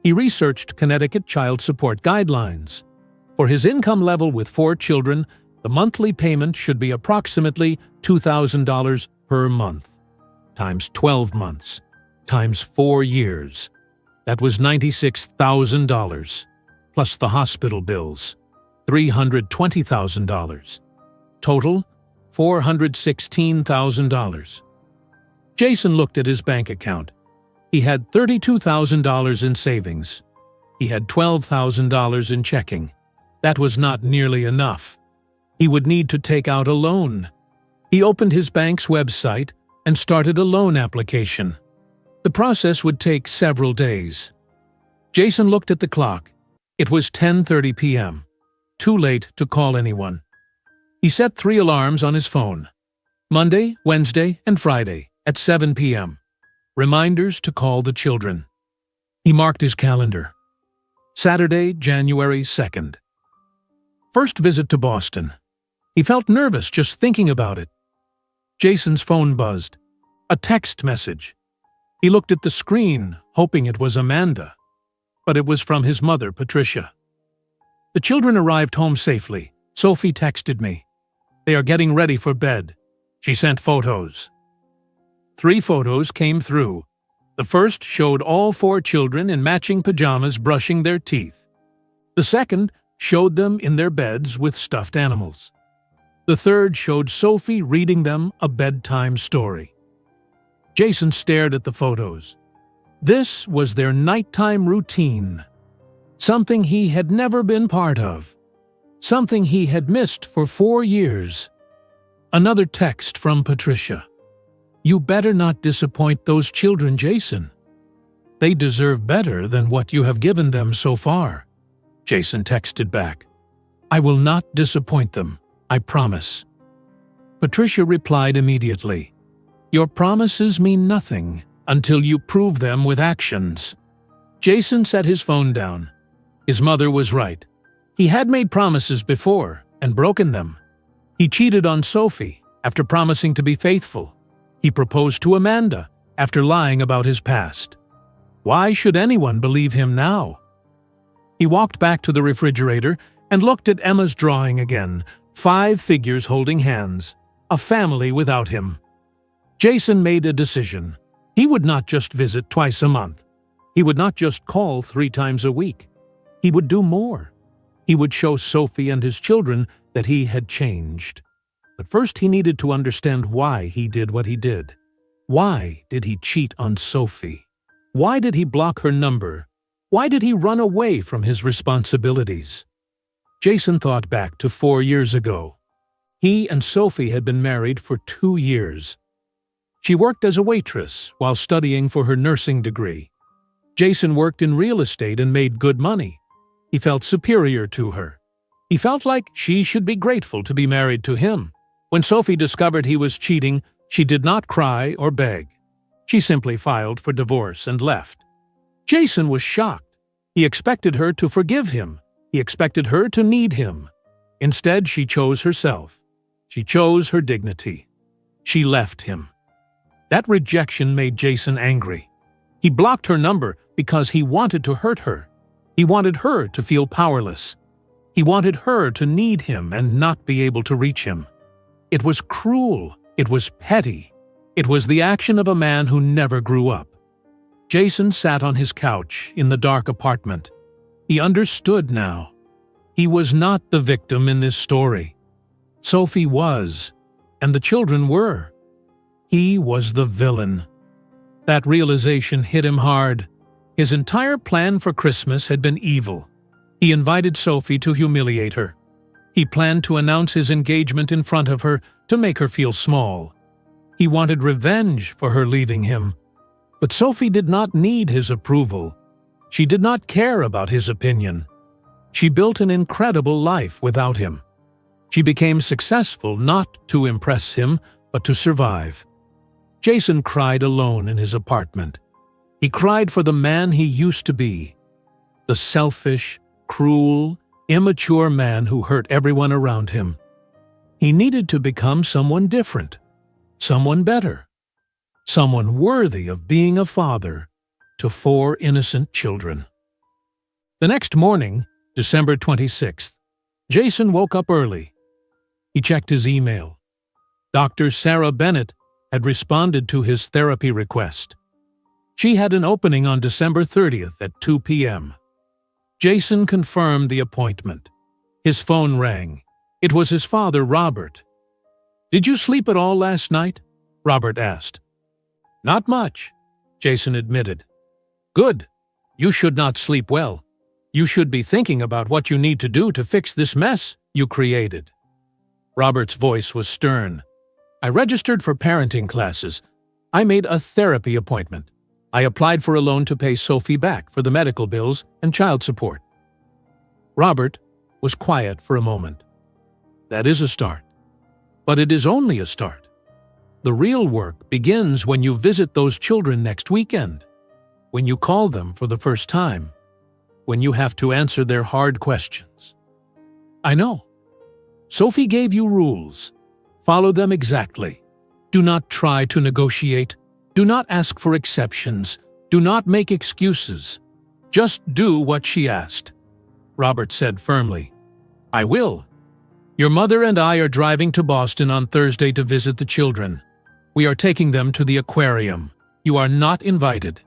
He researched Connecticut child support guidelines. For his income level with 4 children, the monthly payment should be approximately $2,000 per month, times 12 months, times 4 years. That was $96,000, plus the hospital bills, $320,000. Total, $416,000. Jason looked at his bank account. He had $32,000 in savings. He had $12,000 in checking. That was not nearly enough. He would need to take out a loan. He opened his bank's website and started a loan application. The process would take several days. Jason looked at the clock. It was 10:30 p.m. Too late to call anyone. He set 3 alarms on his phone. Monday, Wednesday, and Friday at 7 p.m. Reminders to call the children. He marked his calendar. Saturday, January 2nd. First visit to Boston. He felt nervous just thinking about it. Jason's phone buzzed. A text message. He looked at the screen, hoping it was Amanda. But it was from his mother, Patricia. The children arrived home safely. Sophie texted me. They are getting ready for bed. She sent photos. 3 photos came through. The first showed all 4 children in matching pajamas brushing their teeth. The second showed them in their beds with stuffed animals. The third showed Sophie reading them a bedtime story. Jason stared at the photos. This was their nighttime routine, something he had never been part of, something he had missed for 4 years. Another text from Patricia. "You better not disappoint those children, Jason. They deserve better than what you have given them so far." Jason texted back, "I will not disappoint them, I promise." Patricia replied immediately, "Your promises mean nothing until you prove them with actions." Jason set his phone down. His mother was right. He had made promises before and broken them. He cheated on Sophie after promising to be faithful. He proposed to Amanda after lying about his past. Why should anyone believe him now? He walked back to the refrigerator and looked at Emma's drawing again, 5 figures holding hands, a family without him. Jason made a decision. He would not just visit twice a month. He would not just call 3 times a week. He would do more. He would show Sophie and his children that he had changed. But first he needed to understand why he did what he did. Why did he cheat on Sophie? Why did he block her number? Why did he run away from his responsibilities? Jason thought back to 4 years ago. He and Sophie had been married for 2 years. She worked as a waitress while studying for her nursing degree. Jason worked in real estate and made good money. He felt superior to her. He felt like she should be grateful to be married to him. When Sophie discovered he was cheating, she did not cry or beg. She simply filed for divorce and left. Jason was shocked. He expected her to forgive him. He expected her to need him. Instead, she chose herself. She chose her dignity. She left him. That rejection made Jason angry. He blocked her number because he wanted to hurt her. He wanted her to feel powerless. He wanted her to need him and not be able to reach him. It was cruel. It was petty. It was the action of a man who never grew up. Jason sat on his couch in the dark apartment. He understood now. He was not the victim in this story. Sophie was, and the children were. He was the villain. That realization hit him hard. His entire plan for Christmas had been evil. He invited Sophie to humiliate her. He planned to announce his engagement in front of her to make her feel small. He wanted revenge for her leaving him. But Sophie did not need his approval. She did not care about his opinion. She built an incredible life without him. She became successful not to impress him, but to survive. Jason cried alone in his apartment. He cried for the man he used to be. The selfish, cruel, immature man who hurt everyone around him. He needed to become someone different, someone better, someone worthy of being a father to 4 innocent children. The next morning, December 26th, Jason woke up early. He checked his email. Dr. Sarah Bennett had responded to his therapy request. She had an opening on December 30th at 2 p.m. Jason confirmed the appointment. His phone rang. It was his father, Robert. "Did you sleep at all last night?" Robert asked. "Not much," Jason admitted. "Good. You should not sleep well. You should be thinking about what you need to do to fix this mess you created." Robert's voice was stern. "I registered for parenting classes. I made a therapy appointment. I applied for a loan to pay Sophie back for the medical bills and child support." Robert was quiet for a moment. "That is a start. But it is only a start. The real work begins when you visit those children next weekend, when you call them for the first time, when you have to answer their hard questions." "I know. Sophie gave you rules. Follow them exactly. Do not try to negotiate. Do not ask for exceptions. Do not make excuses. Just do what she asked," Robert said firmly. "I will. Your mother and I are driving to Boston on Thursday to visit the children. We are taking them to the aquarium. You are not invited."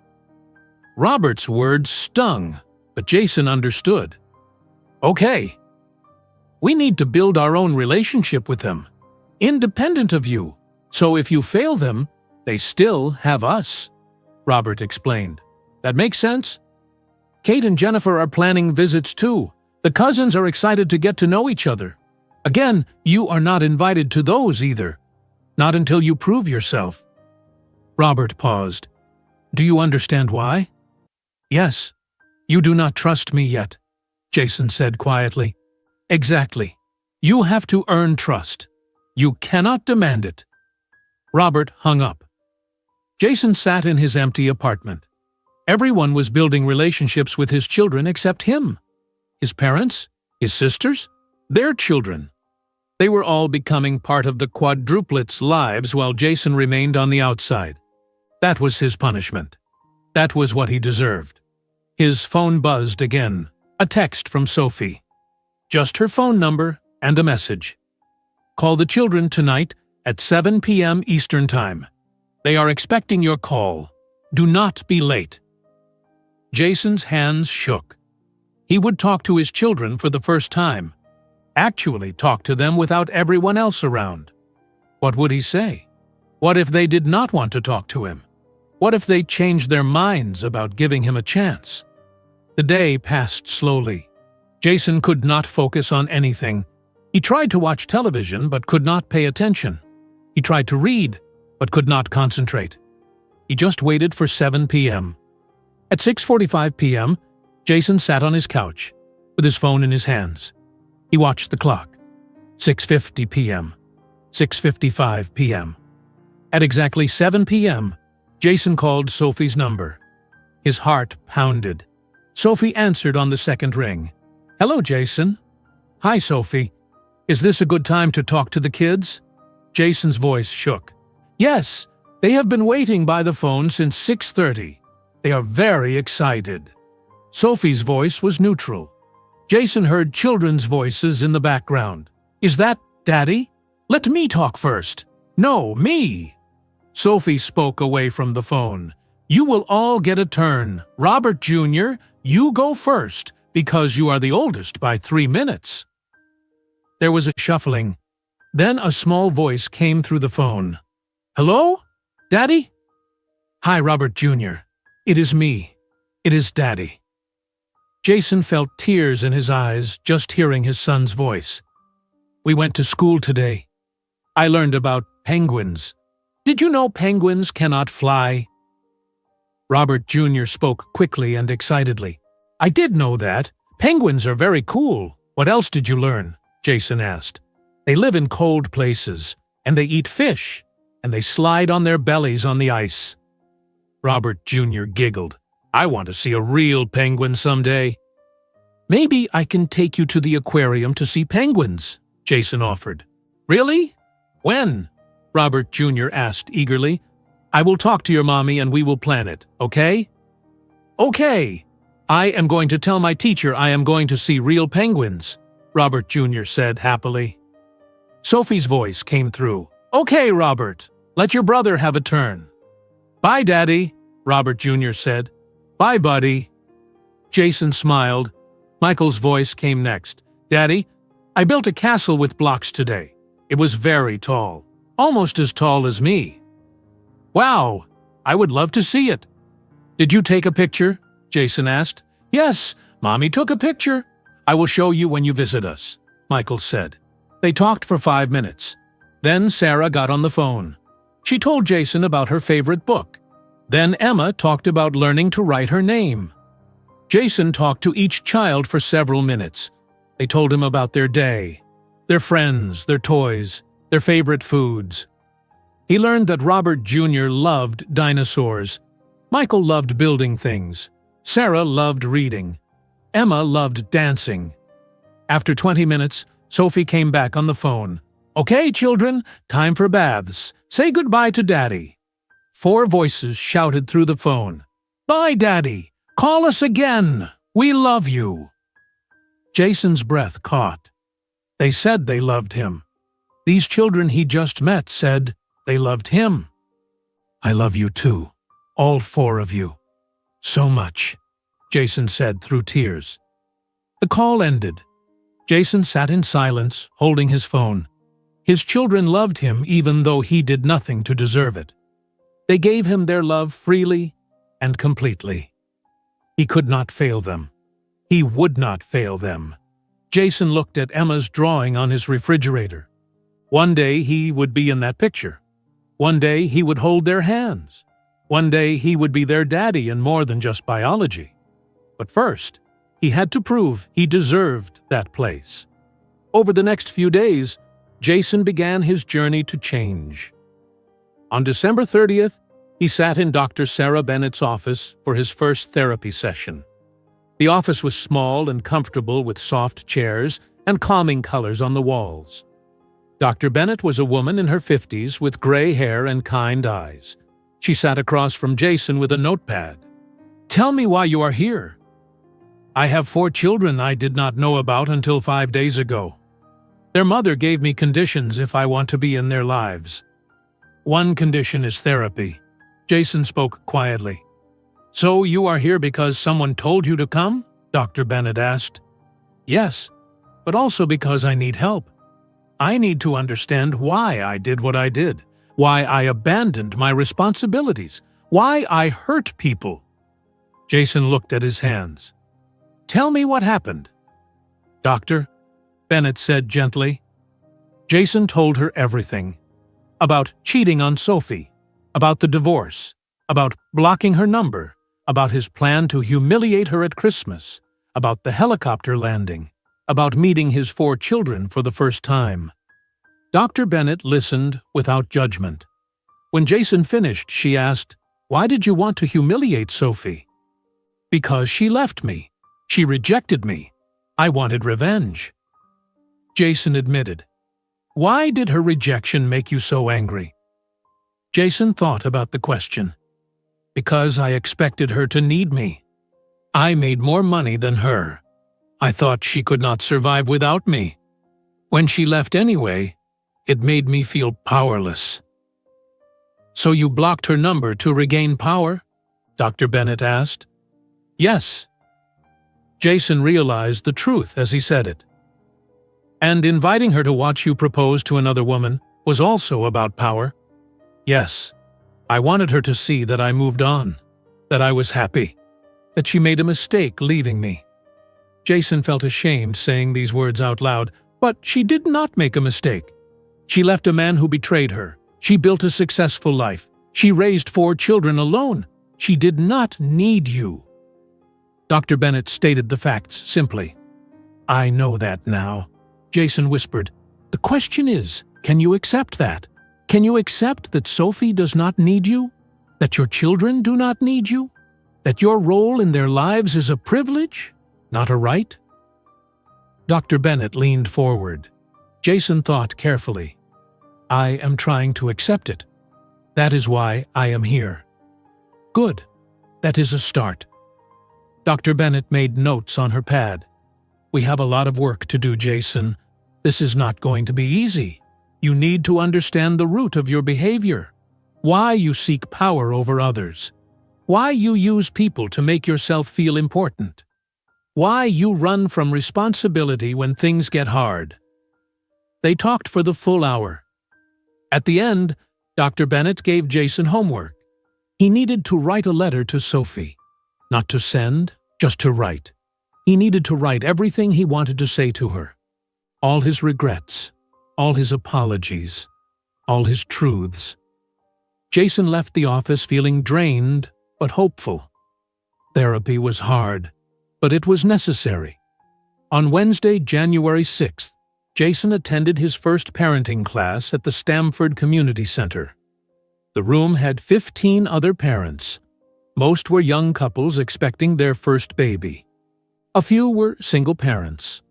Robert's words stung, but Jason understood. "Okay. We need to build our own relationship with them, independent of you. So if you fail them, they still have us," Robert explained. That makes sense? Kate and Jennifer are planning visits too. The cousins are excited to get to know each other. Again, you are not invited to those either. Not until you prove yourself. Robert paused. Do you understand why? Yes. You do not trust me yet, Jason said quietly. Exactly. You have to earn trust. You cannot demand it. Robert hung up. Jason sat in his empty apartment. Everyone was building relationships with his children except him. His parents, his sisters, their children. They were all becoming part of the quadruplets' lives while Jason remained on the outside. That was his punishment. That was what he deserved. His phone buzzed again. A text from Sophie. Just her phone number and a message. Call the children tonight at 7 p.m. Eastern Time. They are expecting your call. Do not be late. Jason's hands shook. He would talk to his children for the first time. Actually talk to them without everyone else around. What would he say? What if they did not want to talk to him? What if they changed their minds about giving him a chance? The day passed slowly. Jason could not focus on anything. He tried to watch television but could not pay attention. He tried to read but could not concentrate. He just waited for 7 p.m. At 6:45 p.m., Jason sat on his couch, with his phone in his hands. He watched the clock. 6:50 p.m. 6:55 p.m. At exactly 7 p.m., Jason called Sophie's number. His heart pounded. Sophie answered on the second ring. Hello, Jason. Hi, Sophie. Is this a good time to talk to the kids? Jason's voice shook. Yes, they have been waiting by the phone since 6:30. They are very excited. Sophie's voice was neutral. Jason heard children's voices in the background. Is that Daddy? Let me talk first. No, me. Sophie spoke away from the phone. You will all get a turn. Robert Jr., you go first, because you are the oldest by 3 minutes. There was a shuffling. Then a small voice came through the phone. Hello? Daddy? Hi, Robert Jr. It is me. It is Daddy. Jason felt tears in his eyes just hearing his son's voice. We went to school today. I learned about penguins. Did you know penguins cannot fly? Robert Jr. spoke quickly and excitedly. I did know that. Penguins are very cool. What else did you learn? Jason asked. They live in cold places, and they eat fish, and they slide on their bellies on the ice. Robert Jr. giggled. I want to see a real penguin someday. Maybe I can take you to the aquarium to see penguins, Jason offered. Really? When? Robert Jr. asked eagerly. I will talk to your mommy and we will plan it, okay? Okay. I am going to tell my teacher I am going to see real penguins, Robert Jr. said happily. Sophie's voice came through. Okay, Robert. Let your brother have a turn. Bye, Daddy, Robert Jr. said. Bye, buddy. Jason smiled. Michael's voice came next. Daddy, I built a castle with blocks today. It was very tall, almost as tall as me. Wow, I would love to see it. Did you take a picture? Jason asked. Yes, Mommy took a picture. I will show you when you visit us, Michael said. They talked for 5 minutes. Then Sarah got on the phone. She told Jason about her favorite book. Then Emma talked about learning to write her name. Jason talked to each child for several minutes. They told him about their day, their friends, their toys, their favorite foods. He learned that Robert Jr. loved dinosaurs. Michael loved building things. Sarah loved reading. Emma loved dancing. After 20 minutes, Sophie came back on the phone. Okay, children, time for baths. Say goodbye to Daddy. 4 voices shouted through the phone. Bye, Daddy. Call us again. We love you. Jason's breath caught. They said they loved him. These children he just met said they loved him. I love you too, all 4 of you. So much, Jason said through tears. The call ended. Jason sat in silence, holding his phone. His children loved him even though he did nothing to deserve it. They gave him their love freely and completely. He could not fail them. He would not fail them. Jason looked at Emma's drawing on his refrigerator. One day he would be in that picture. One day he would hold their hands. One day he would be their daddy in more than just biology. But first, he had to prove he deserved that place. Over the next few days, Jason began his journey to change. On December 30th, he sat in Dr. Sarah Bennett's office for his first therapy session. The office was small and comfortable with soft chairs and calming colors on the walls. Dr. Bennett was a woman in her 50s with gray hair and kind eyes. She sat across from Jason with a notepad. "Tell me why you are here." "I have 4 children I did not know about until 5 days ago. Their mother gave me conditions if I want to be in their lives. One condition is therapy." Jason spoke quietly. "So you are here because someone told you to come?" Dr. Bennett asked. "Yes, but also because I need help. I need to understand why I did what I did, why I abandoned my responsibilities, why I hurt people." Jason looked at his hands. "Tell me what happened." "Doctor," Bennett said gently. Jason told her everything. About cheating on Sophie, about the divorce, about blocking her number, about his plan to humiliate her at Christmas, about the helicopter landing, about meeting his 4 children for the first time. Dr. Bennett listened without judgment. When Jason finished, she asked, "Why did you want to humiliate Sophie?" "Because she left me. She rejected me. I wanted revenge." Jason admitted. "Why did her rejection make you so angry?" Jason thought about the question. "Because I expected her to need me. I made more money than her. I thought she could not survive without me. When she left anyway, it made me feel powerless." "So you blocked her number to regain power?" Dr. Bennett asked. "Yes." Jason realized the truth as he said it. "And inviting her to watch you propose to another woman was also about power?" "Yes. I wanted her to see that I moved on, that I was happy, that she made a mistake leaving me." Jason felt ashamed saying these words out loud, but she did not make a mistake. She left a man who betrayed her. She built a successful life. She raised 4 children alone. She did not need you. Dr. Bennett stated the facts simply. "I know that now." Jason whispered, "The question is, can you accept that? Can you accept that Sophie does not need you? That your children do not need you? That your role in their lives is a privilege, not a right?" Dr. Bennett leaned forward. Jason thought carefully. "I am trying to accept it. That is why I am here." "Good. That is a start." Dr. Bennett made notes on her pad. "We have a lot of work to do, Jason. This is not going to be easy. You need to understand the root of your behavior, why you seek power over others, why you use people to make yourself feel important, why you run from responsibility when things get hard." They talked for the full hour. At the end, Dr. Bennett gave Jason homework. He needed to write a letter to Sophie. Not to send, just to write. He needed to write everything he wanted to say to her. All his regrets, all his apologies, all his truths. Jason left the office feeling drained but hopeful. Therapy was hard, but it was necessary. On Wednesday, January 6th, Jason attended his first parenting class at the Stamford Community Center. The room had 15 other parents. Most were young couples expecting their first baby. A few were single parents.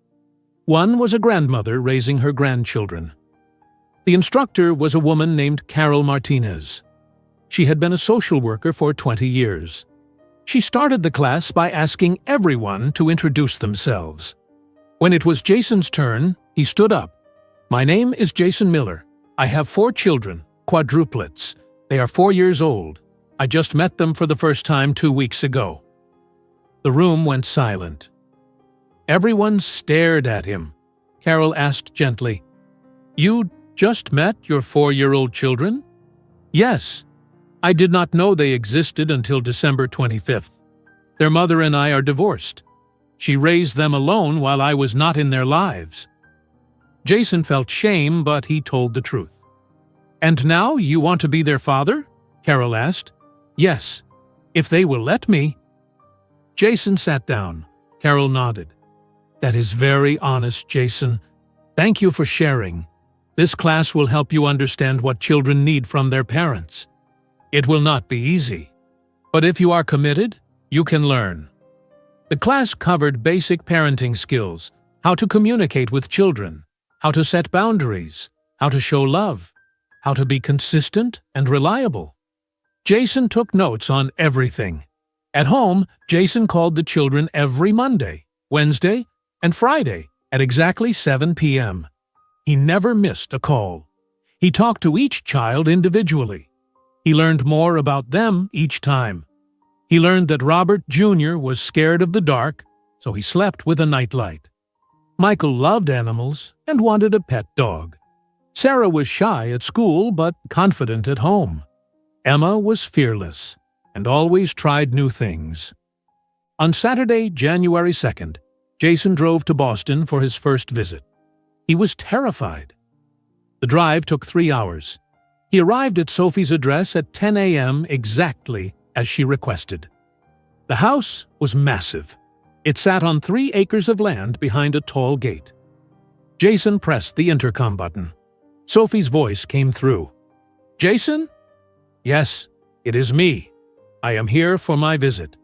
One was a grandmother raising her grandchildren. The instructor was a woman named Carol Martinez. She had been a social worker for 20 years. She started the class by asking everyone to introduce themselves. When it was Jason's turn, he stood up. "My name is Jason Miller. I have 4 children, quadruplets. They are 4 years old. I just met them for the first time 2 weeks ago." The room went silent. Everyone stared at him. Carol asked gently, "You just met your 4-year-old children?" "Yes. I did not know they existed until December 25th. Their mother and I are divorced. She raised them alone while I was not in their lives." Jason felt shame, but he told the truth. "And now you want to be their father?" Carol asked. "Yes, if they will let me." Jason sat down. Carol nodded. "That is very honest, Jason. Thank you for sharing. This class will help you understand what children need from their parents. It will not be easy, but if you are committed, you can learn." The class covered basic parenting skills, how to communicate with children, how to set boundaries, how to show love, how to be consistent and reliable. Jason took notes on everything. At home, Jason called the children every Monday, Wednesday, and Friday at exactly 7 p.m. He never missed a call. He talked to each child individually. He learned more about them each time. He learned that Robert Jr. was scared of the dark, so he slept with a nightlight. Michael loved animals and wanted a pet dog. Sarah was shy at school but confident at home. Emma was fearless and always tried new things. On Saturday, January 2nd, Jason drove to Boston for his first visit. He was terrified. The drive took 3 hours. He arrived at Sophie's address at 10 a.m. exactly as she requested. The house was massive. It sat on 3 acres of land behind a tall gate. Jason pressed the intercom button. Sophie's voice came through. "Jason?" "Yes, it is me. I am here for my visit."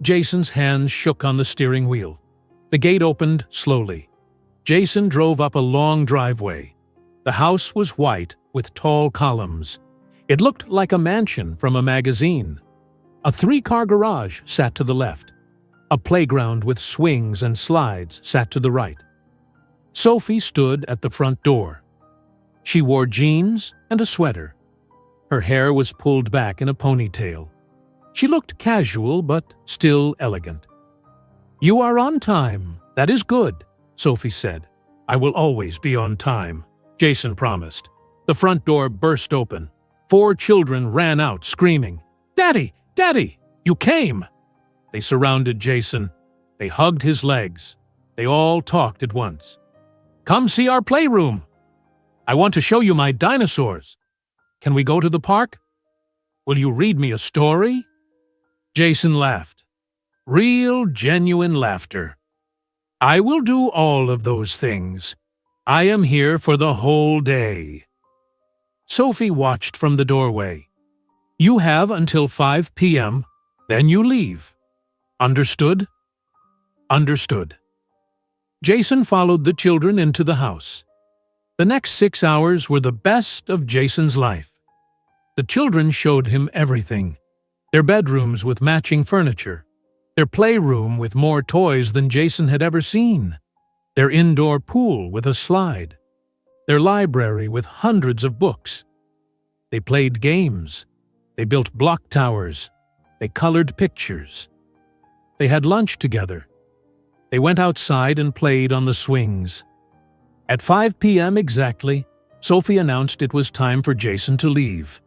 Jason's hands shook on the steering wheel. The gate opened slowly. Jason drove up a long driveway. The house was white with tall columns. It looked like a mansion from a magazine. A 3-car garage sat to the left. A playground with swings and slides sat to the right. Sophie stood at the front door. She wore jeans and a sweater. Her hair was pulled back in a ponytail. She looked casual but still elegant. "You are on time. That is good," Sophie said. "I will always be on time," Jason promised. The front door burst open. 4 children ran out screaming, "Daddy! Daddy! You came!" They surrounded Jason. They hugged his legs. They all talked at once. "Come see our playroom. I want to show you my dinosaurs. Can we go to the park? Will you read me a story?" Jason laughed. Real, genuine laughter. "I will do all of those things. I am here for the whole day." Sophie watched from the doorway. "You have until 5 p.m., then you leave. Understood?" "Understood." Jason followed the children into the house. The next 6 hours were the best of Jason's life. The children showed him everything. Their bedrooms with matching furniture. Their playroom with more toys than Jason had ever seen. Their indoor pool with a slide. Their library with hundreds of books. They played games. They built block towers. They colored pictures. They had lunch together. They went outside and played on the swings. At 5 p.m. exactly, Sophie announced it was time for Jason to leave.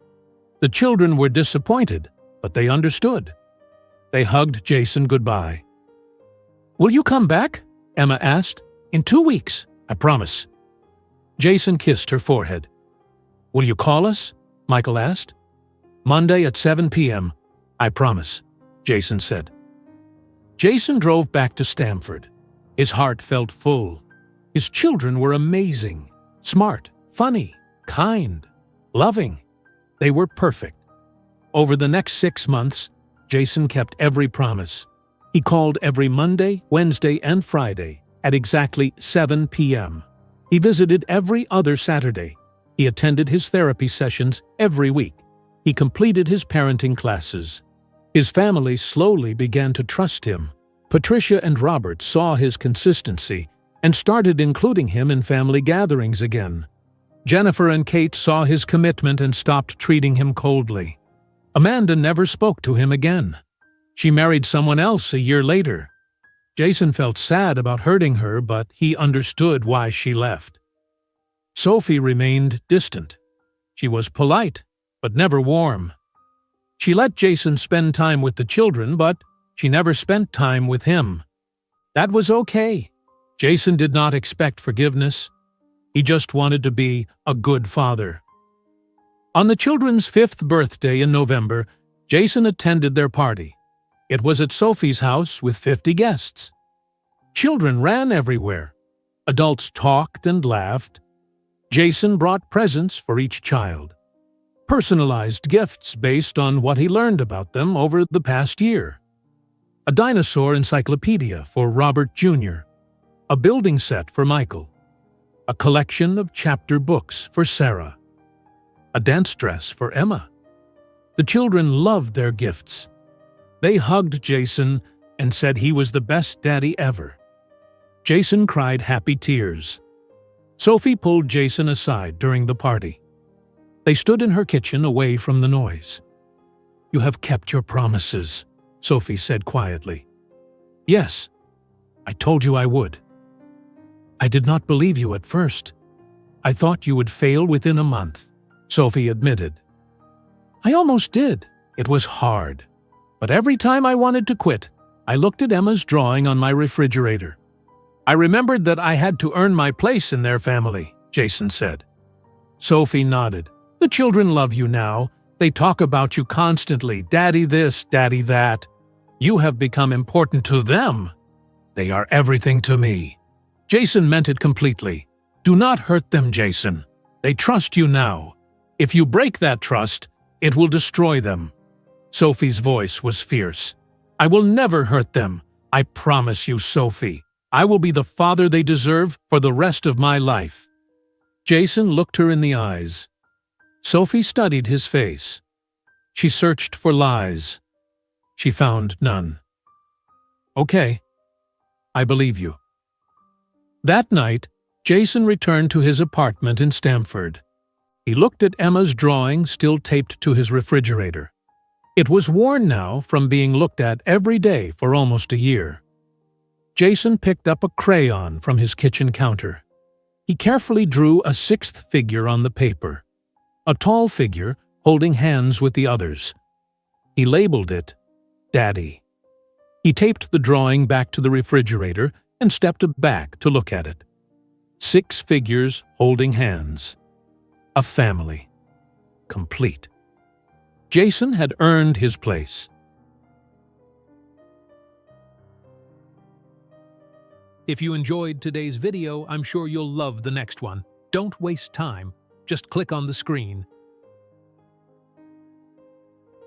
The children were disappointed, but they understood. They hugged Jason goodbye. "Will you come back?" Emma asked. "In 2 weeks, I promise." Jason kissed her forehead. "Will you call us?" Michael asked. "Monday at 7 p.m., I promise," Jason said. Jason drove back to Stamford. His heart felt full. His children were amazing, smart, funny, kind, loving. They were perfect. Over the next 6 months, Jason kept every promise. He called every Monday, Wednesday, and Friday at exactly 7 p.m. He visited every other Saturday. He attended his therapy sessions every week. He completed his parenting classes. His family slowly began to trust him. Patricia and Robert saw his consistency and started including him in family gatherings again. Jennifer and Kate saw his commitment and stopped treating him coldly. Amanda never spoke to him again. She married someone else a year later. Jason felt sad about hurting her, but he understood why she left. Sophie remained distant. She was polite, but never warm. She let Jason spend time with the children, but She never spent time with him. That was okay. Jason did not expect forgiveness. He just wanted to be a good father. On the children's 5th birthday in November, Jason attended their party. It was at Sophie's house with 50 guests. Children ran everywhere. Adults talked and laughed. Jason brought presents for each child. Personalized gifts based on what he learned about them over the past year. A dinosaur encyclopedia for Robert Jr., a building set for Michael, a collection of chapter books for Sarah, a dance dress for Emma. The children loved their gifts. They hugged Jason and said he was the best daddy ever. Jason cried happy tears. Sophie pulled Jason aside during the party. They stood in her kitchen away from the noise. "You have kept your promises," Sophie said quietly. "Yes, I told you I would." "I did not believe you at first. I thought you would fail within a month," Sophie admitted. "I almost did. It was hard. But every time I wanted to quit, I looked at Emma's drawing on my refrigerator. I remembered that I had to earn my place in their family," Jason said. Sophie nodded. "The children love you now. They talk about you constantly. Daddy this, daddy that. You have become important to them. They are everything to me." Jason meant it completely. "Do not hurt them, Jason. They trust you now. If you break that trust, it will destroy them." Sophie's voice was fierce. "I will never hurt them. I promise you, Sophie. I will be the father they deserve for the rest of my life." Jason looked her in the eyes. Sophie studied his face. She searched for lies. She found none. "Okay, I believe you." That night, Jason returned to his apartment in Stamford. He looked at Emma's drawing still taped to his refrigerator. It was worn now from being looked at every day for almost a year. Jason picked up a crayon from his kitchen counter. He carefully drew a 6th figure on the paper, a tall figure holding hands with the others. He labeled it Daddy. He taped the drawing back to the refrigerator and stepped back to look at it. 6 figures holding hands. A family. Complete. Jason had earned his place. If you enjoyed today's video, I'm sure you'll love the next one. Don't waste time. Just click on the screen